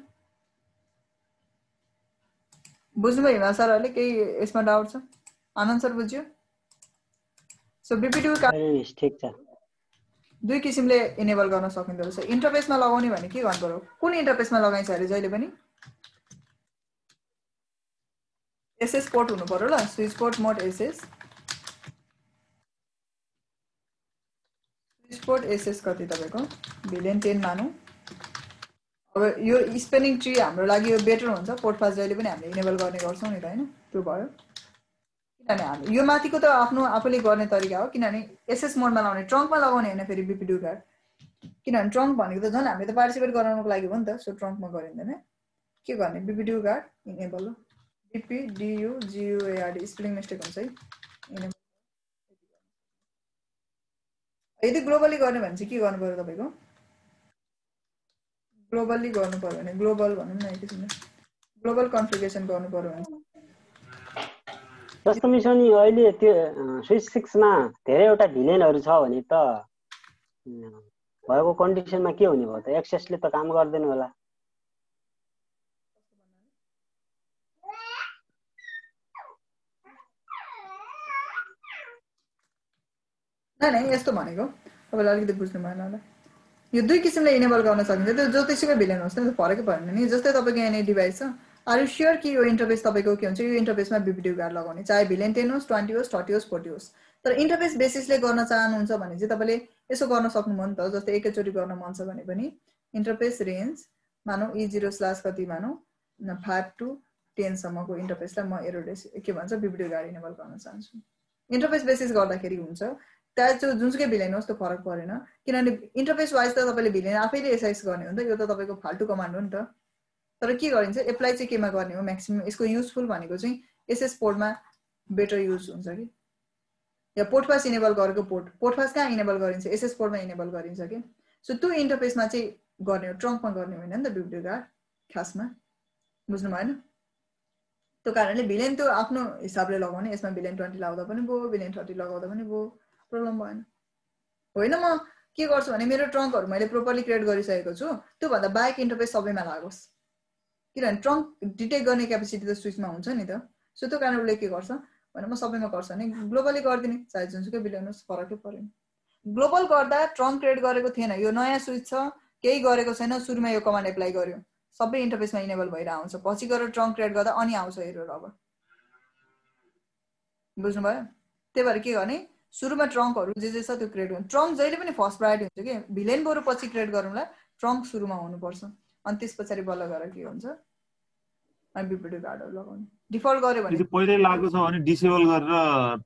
बुझ्नुभयो हिमाल सरहरूले केही यसमा डाउट छ आनन्द सर बुझ्यो सो बीपीडी ठिक छ दुई किसिमले इनेबल गर्न सकिँदो रहेछ इन्टरफेसमा लगाउने भने के गर्नु पर्यो कुन इन्टरफेसमा लगाइन्छ अरे जहिले पनि एसएस पोर्ट हुनु पर्यो ल switch port mode access switch port SS कति तपाईको भिलेन 10 मानौं अब यो स्पेनिङ ट्री हाम्रो लागि यो बेटर हुन्छ पोर्ट पास जहिले पनि हामीले इनेबल गर्ने गर्छौं नि त हैन त्यो भयो किनभने हामी यो माथिको त आफ्नो आफूले गर्ने तरिका हो किनभने एसएस मोडमा लगाउने ट्रङ्कमा लगाउने हैन फेरि बीपीडी गार्ड किनभने ट्रङ्क भनेको त झन् हामीले त पार्टिसिपेट गराउनको लागि हो नि त सो ट्रङ्कमा गरिँदैन के गर्ने बीपीडी गार्ड इनेबल हो BPDUGUARD स्पेलिङ मिस्टेक हुन्छ है यदि ग्लोबली गर्ने भने चाहिँ के गर्नु पर्यो तपाईको ग्लोबली गर्नु पर्यो भने ग्लोबल भनौं न एकछिन ग्लोबल कन्फिगरेसन गर्नु पर्यो भने जस्तो मिसनी अहिले त्यो स्विच 6 मा धेरैवटा भिलेनहरु छ भने त भएको कन्डिसनमा के हुने भयो त एक्सेसले त काम गर्दैन होला नै यस्तो भनेको तपाईलाई अलिकति बुझ्नु भएन होला यो दुई किसिमले इनेबल गर्न सकिन्छ त्यो जतिसुकै भिलेन होस् न फरकै पर्दैन नि जस्तै तपाईको यहाँ डिभाइस छ आर यु श्योर कि यो इन्टरफेस तपाईको के हुन्छ यो इन्टरफेसमा बीपीडी गार्ड लगाउने चाहे भिलेन 10 होस् 20 होस् 30 होस् 40 होस् तर इन्टरफेस बेसिसले गर्न चाहनुहुन्छ भने चाहिँ तपाईले यसो गर्न सक्नुहुन्छ नि त जस्तै एकैचोटी गर्न मन छ भने पनि इन्टरफेस रेन्ज मानौ E0 स्ल्याश कति मानौ 5 to 10 सम्मको इन्टरफेसलाई म एरो के भन्छ बीपीडी गार्ड इनेबल गर्न चाहन्छु इन्टरफेस बेसिस गर्दाखेरि हुन्छ त्यो जुनसुकै भिलेन होस् त फरक परेन किनभने इन्टरफेस वाइज त तपाईले भिलेन आफैले एसाइज गर्ने हो नि त यो त तपाईको फाल्टु कमान्ड हो नि त तर के गरिन्छ एप्लाई चाहिँ केमा गर्ने हो म्याक्सिमम यसको युजफुल भनेको चाहिँ एसएस पोर्टमा बेटर युज हुन्छ कि या पोर्ट पास इनेबल गरेको पोर्ट पास कहाँ इनेबल गरिन्छ एसएस पोर्टमा इनेबल गरिन्छ कि सो त्यो इन्टरफेसमा चाहिँ गर्ने हो ट्रङ्कमा गर्ने होइन नि त बीपीडी गार्ड खासमा बुझ्नु भएन त्यो कारणले भिलेन त्यो आफ्नो हिसाबले लगाउने यसमा भिलेन 20 लगाउँदा पनि भयो भिलेन 30 लगाउँदा पनि भयो प्रब्लम भएन होइन म के गर्छु भने मेरो ट्रङ्कहरु मैले प्रोपरली क्रिएट गरिसकेको छु त्यो भन्दा बाइक इन्टरफेस सबैमा लागोस् किनभने ट्रङ्क डिटेक्ट गर्ने क्यापेसिटी त स्विचमा हुन्छ नि त सो त्यो कारण उसले के गर्छ भने म सबैमा गर्छु नि ग्लोबली गर्दिने चाहे जुनसुकै भिलेन होस् फरकै परेन ग्लोबल गर्दा ट्रङ्क क्रिएट गरेको थिएन यो नयाँ स्विच छ केही गरेको छैन सुरुमा यो कमान्ड एप्लाई गर्यो सबै इन्टरफेसमा इनेबल भएर आउँछ पछि गएर ट्रङ्क क्रिएट गर्दा अनि आउँछ एरर अब बुझ्नु भयो त्यही भएर के गर्ने सुरुमा ट्रङ्कहरु जे छ त्यो क्रिएट गर्नु ट्रङ्क जहिले पनि फर्स्ट प्रायोरिटी हुन्छ के भिलेन बरु पछि क्रिएट गरौँला ट्रङ्क सुरुमा हुनुपर्छ अनि त्यसपछि बल्ल गरेर के हुन्छ अनि बीपीडी गार्डहरु लगाउने डिफल्ट गर्यो भने पहिले लागेको छ भने डिसेबल गरेर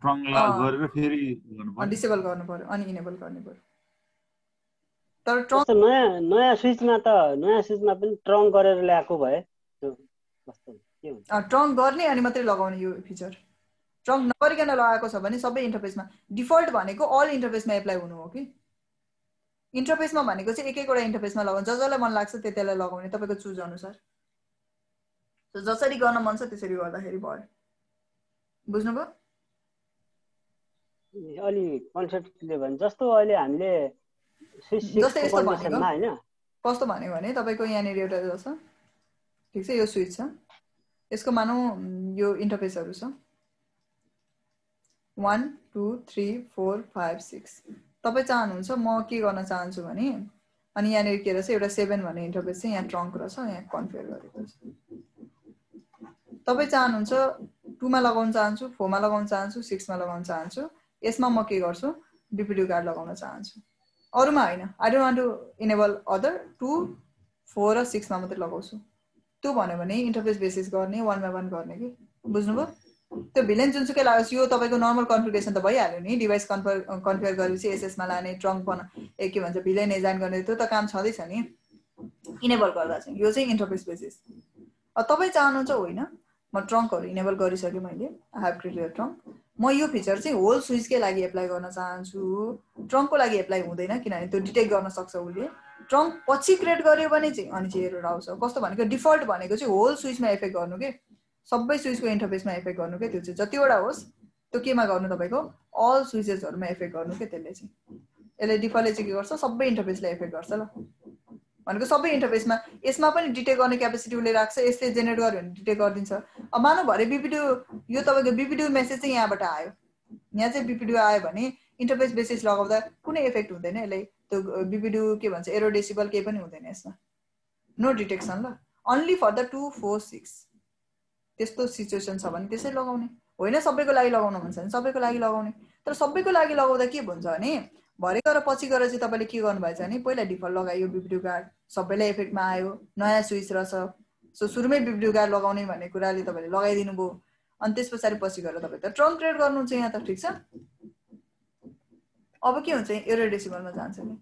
ट्रङ्क गरेर फेरि गर्नु पर्यो डिसेबल गर्नु पर्यो अनि इनेबल गर्ने पर्यो तर ट्रङ्क नयाँ स्विचमा पनि ट्रङ्क गरेर ल्याएको भए कस्तो के हुन्छ ट्रङ्क गर्ने अनि मात्रै लगाउने यो फिचर ट्रङ्क नगरिकन लगाएको छ भने सबै इन्टरफेसमा डिफल्ट भनेको अल इन्टरफेसमा एप्लाई हुनु हो कि इन्टरफेसमा भनेको चाहिँ एकैवटा इन्टरफेसमा लगाउनु जसलाई मन लाग्छ त्यतिलाई लगाउने तपाईको चुज अनुसार सो जसरी गर्न मन छ त्यसरी गर्दाखेरि भयो बुझ्नुभयो अलि कन्सेप्टले भन्छ जस्तो अहिले हामीले स्विच जस्तै यस्तो भनेको हैन कस्तो भनेको भने तपाईको यहाँ नि एउटा छ ठीक छ यो स्विच छ यसको मानौ यो इन्टरफेसहरु छ 1 2 3 4 5 6 तपाई चाहनुहुन्छ म के गर्न चाहन्छु भने अनि यहाँनिर के रहेछ एउटा 7 भन्ने इन्टरफेस चाहिँ यहाँ ट्रङ्क रहेछ यहाँ कन्फिगर गरेको छ तपाईँ चाहनुहुन्छ 2 मा लगाउन चाहन्छु 4 मा लगाउन चाहन्छु 6 मा लगाउन चाहन्छु यसमा म के गर्छु BPDU गार्ड लगाउन चाहन्छु अरुमा हैन I don't want to enable other 2 4 र 6 मा मात्र लगाउँछु त्यो भन्यो भने इन्टरफेस बेसिस गर्ने 1 बाइ 1 गर्ने के बुझ्नुभयो त्यो भिलेन जुनसुकै लागोस् यो तपाईको नर्मल कन्फिगरेसन त भइहाल्यो नि डिभाइस कन्फिगर गरेपछि एसएस मा लाने ट्रङ्क के भन्छ भिलेन डिजाइन गर्ने त्यो त काम छँदैछ नि इनेबल गर्दा चाहिँ यो चाहिँ इन्टरफेस बेसिस तपाई चाहनुहुन्छ होइन म ट्रङ्कहरु इनेबल गरिसके मैले आई हेभ क्रिएटेड ट्रङ्क म यो फिचर चाहिँ होल स्विचकै लागि एप्लाई गर्न चाहन्छु ट्रङ्कको लागि एप्लाई हुँदैन किनभने त्यो डिटेक्ट गर्न सक्छ उले ट्रङ्क पछि क्रिएट गर्यो भने चाहिँ अनि चाहिँ एरर आउँछ कस्तो भनेको डिफल्ट भनेको चाहिँ होल स्विचमा एफेक्ट गर्नु के सबै स्विचको इन्टरफेसमा एफेक्ट गर्नु के त्यो चाहिँ जतिवटा होस् त्यो केमा गर्नु तपाईको अल स्विचेसहरुमा एफेक्ट गर्नु के त्यसले चाहिँ यसले डिफल्टले चाहिँ के गर्छ सबै इन्टरफेसलाई एफेक्ट गर्छ ल भनेको सबै इन्टरफेसमा यसमा पनि डिटेक्ट गर्ने क्यापेसिटी उले राख्छ यसले जेनेरेट गर्यो भने डिटेक्ट गरिदिन्छ अब मानौ भरे BPDU यो तपाईको BPDU मेसेज चाहिँ यहाँबाट आयो यहाँ चाहिँ BPDU आयो भने इन्टरफेस बेसिस लगाउँदा कुनै इफेक्ट हुँदैन यसले त्यो BPDU के भन्छ एरर डेसिबल केही पनि हुँदैन यसमा नो डिटेक्सन ल ओन्ली फर द 2 4 6 त्यस्तो सिचुएसन छ भने त्यसै लगाउने होइन सबैको लागि लगाउन मन छ भने सबैको लागि लगाउने तर सबैको लागि लगाउँदा के हुन्छ भने भरे गएर पछि गएर चाहिँ तपाईले के गर्नुभएछ भने पहिला डिफल्ट लगायो BPDU गार्ड सबैलाई इफेक्टमा आयो नयाँ स्विच रहेछ सो सुरुमै BPDU गार्ड लगाउने भन्ने कुराले तपाईले लगाइदिनु भयो अनि त्यसपछि पछि गएर तपाई त ट्रङ्क क्रिएट गर्नुहुन्छ यहाँ त ठीक छ अब के हुन्छ एरर डेसिबलमा जान्छ नि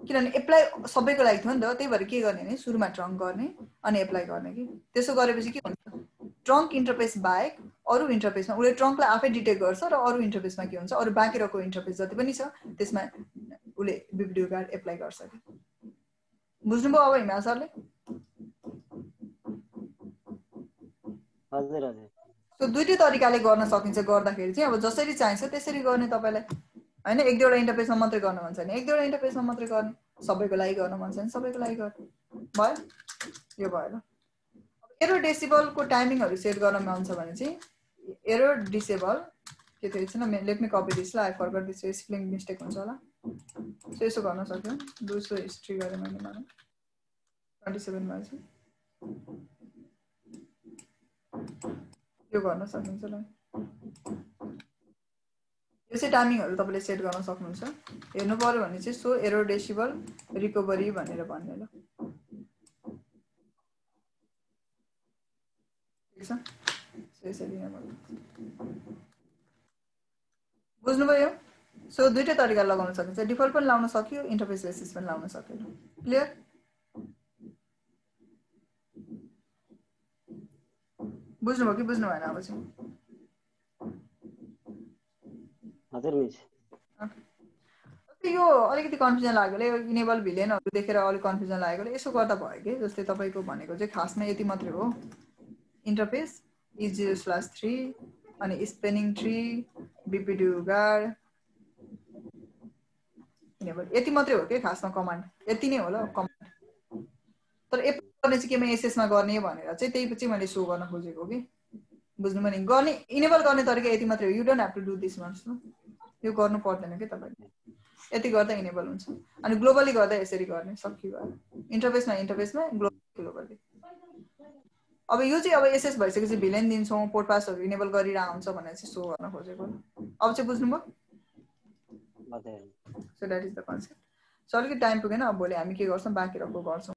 किनभने एप्लाई सबैको लागि थियो नि त त्यही भएर के गर्ने भने सुरुमा ट्रङ्क गर्ने अनि एप्लाई गर्ने कि त्यसो गरेपछि के हुन्छ ट्रङ्क इन्टरफेस बाहेक अरु इन्टरफेसमा उले ट्रङ्कलाई आफै डिटेक्ट गर्छ र अरु इन्टरफेसमा के हुन्छ अरु बाँकी रहेको इन्टरफेस जति पनि छ त्यसमा उले BPDU गार्ड एप्लाई गर्छ कि बुझ्नुभयो अब हिमाल सरले हजुर हजुर सो दुईटै तरिकाले गर्न सकिन्छ गर्दाखेरि चाहिँ अब जसरी चाहिन्छ त्यसरी गर्ने तपाईलाई हैन एक दुईवटा इन्टरफेसमा मात्रै गर्न मन छ भने एक दुईवटा इन्टरफेसमा मात्रै गर्ने सबैको लागि गर्न मन छ भने सबैको लागि गर्ने भयो यो भयो ल एरर डेसिबलको टाइमिङहरु सेट गर्न मन छ भने चाहिँ एरर डिसेबल के थियो एकछिन लेट मी कपी दिस ल आई फरगट दिस स्पेलिङ मिस्टेक हुन्छ होला सो यसो गर्न सक्यो दोस्रो हिस्ट्री गरे मैले मानौ 27 मा चाहिँ यो गर्न सकिन्छ ल यो चाहिँ टाइमिङहरु तपाईले सेट गर्न सक्नुहुन्छ हेर्नु पर्यो भने चाहिँ सो एरर डेसिबल रिकभरी भनेर भन्ने ल ठीक छ यसरी नै बुझ्नुभयो सो दुईटै तरिका लगाउन सकिन्छ डिफल्ट पनि लाउन सकियो इन्टरफेस बेसिस पनि लाउन सकियो क्लियर बुझ्नुभयो कि बुझ्नु भएन अब चाहिँ हजुर मिस यो अलिकति कन्फ्युजन लाग्योले इनेबल भिलेनहरु देखेर अलिक कन्फ्युजन लागेकोले यसो गर्दा भयो के जस्तै तपाईको भनेको चाहिँ खासमा यति मात्रै हो इन्टरफेस E0/3 अनि स्पेनिङ ट्री BPDU गार्ड इनेबल यति मात्रै हो के खासमा कमान्ड यति नै हो ल कमान्ड तर एप्लाई गर्ने चाहिँ केमा एसएस मा गर्ने भनेर चाहिँ त्यही पछि मैले सो गर्न खोजेको के बुझ्नुभयो नि गर्ने इनेबल गर्ने तरिका यति मात्रै हो you don't have to do this once यो गर्नु पर्दैन के तपाईले यति गर्दा इनेबल हुन्छ अनि ग्लोबली गर्दा यसरी गर्ने सकियो इन्टरफेसमा ग्लोबली अब यो चाहिँ अब एसएस भइसकेपछि भिलेन दिन्छौं पोर्ट पासहरु इनेबल गरिरा हुन्छ भनेर चाहिँ सो गर्न खोजेको अब चाहिँ बुझ्नुभयो हजुर so that is the concept so अलिकति टाइम पुगेन अब भोलि हामी के गर्छौं बाँकी रहेको गर्छौं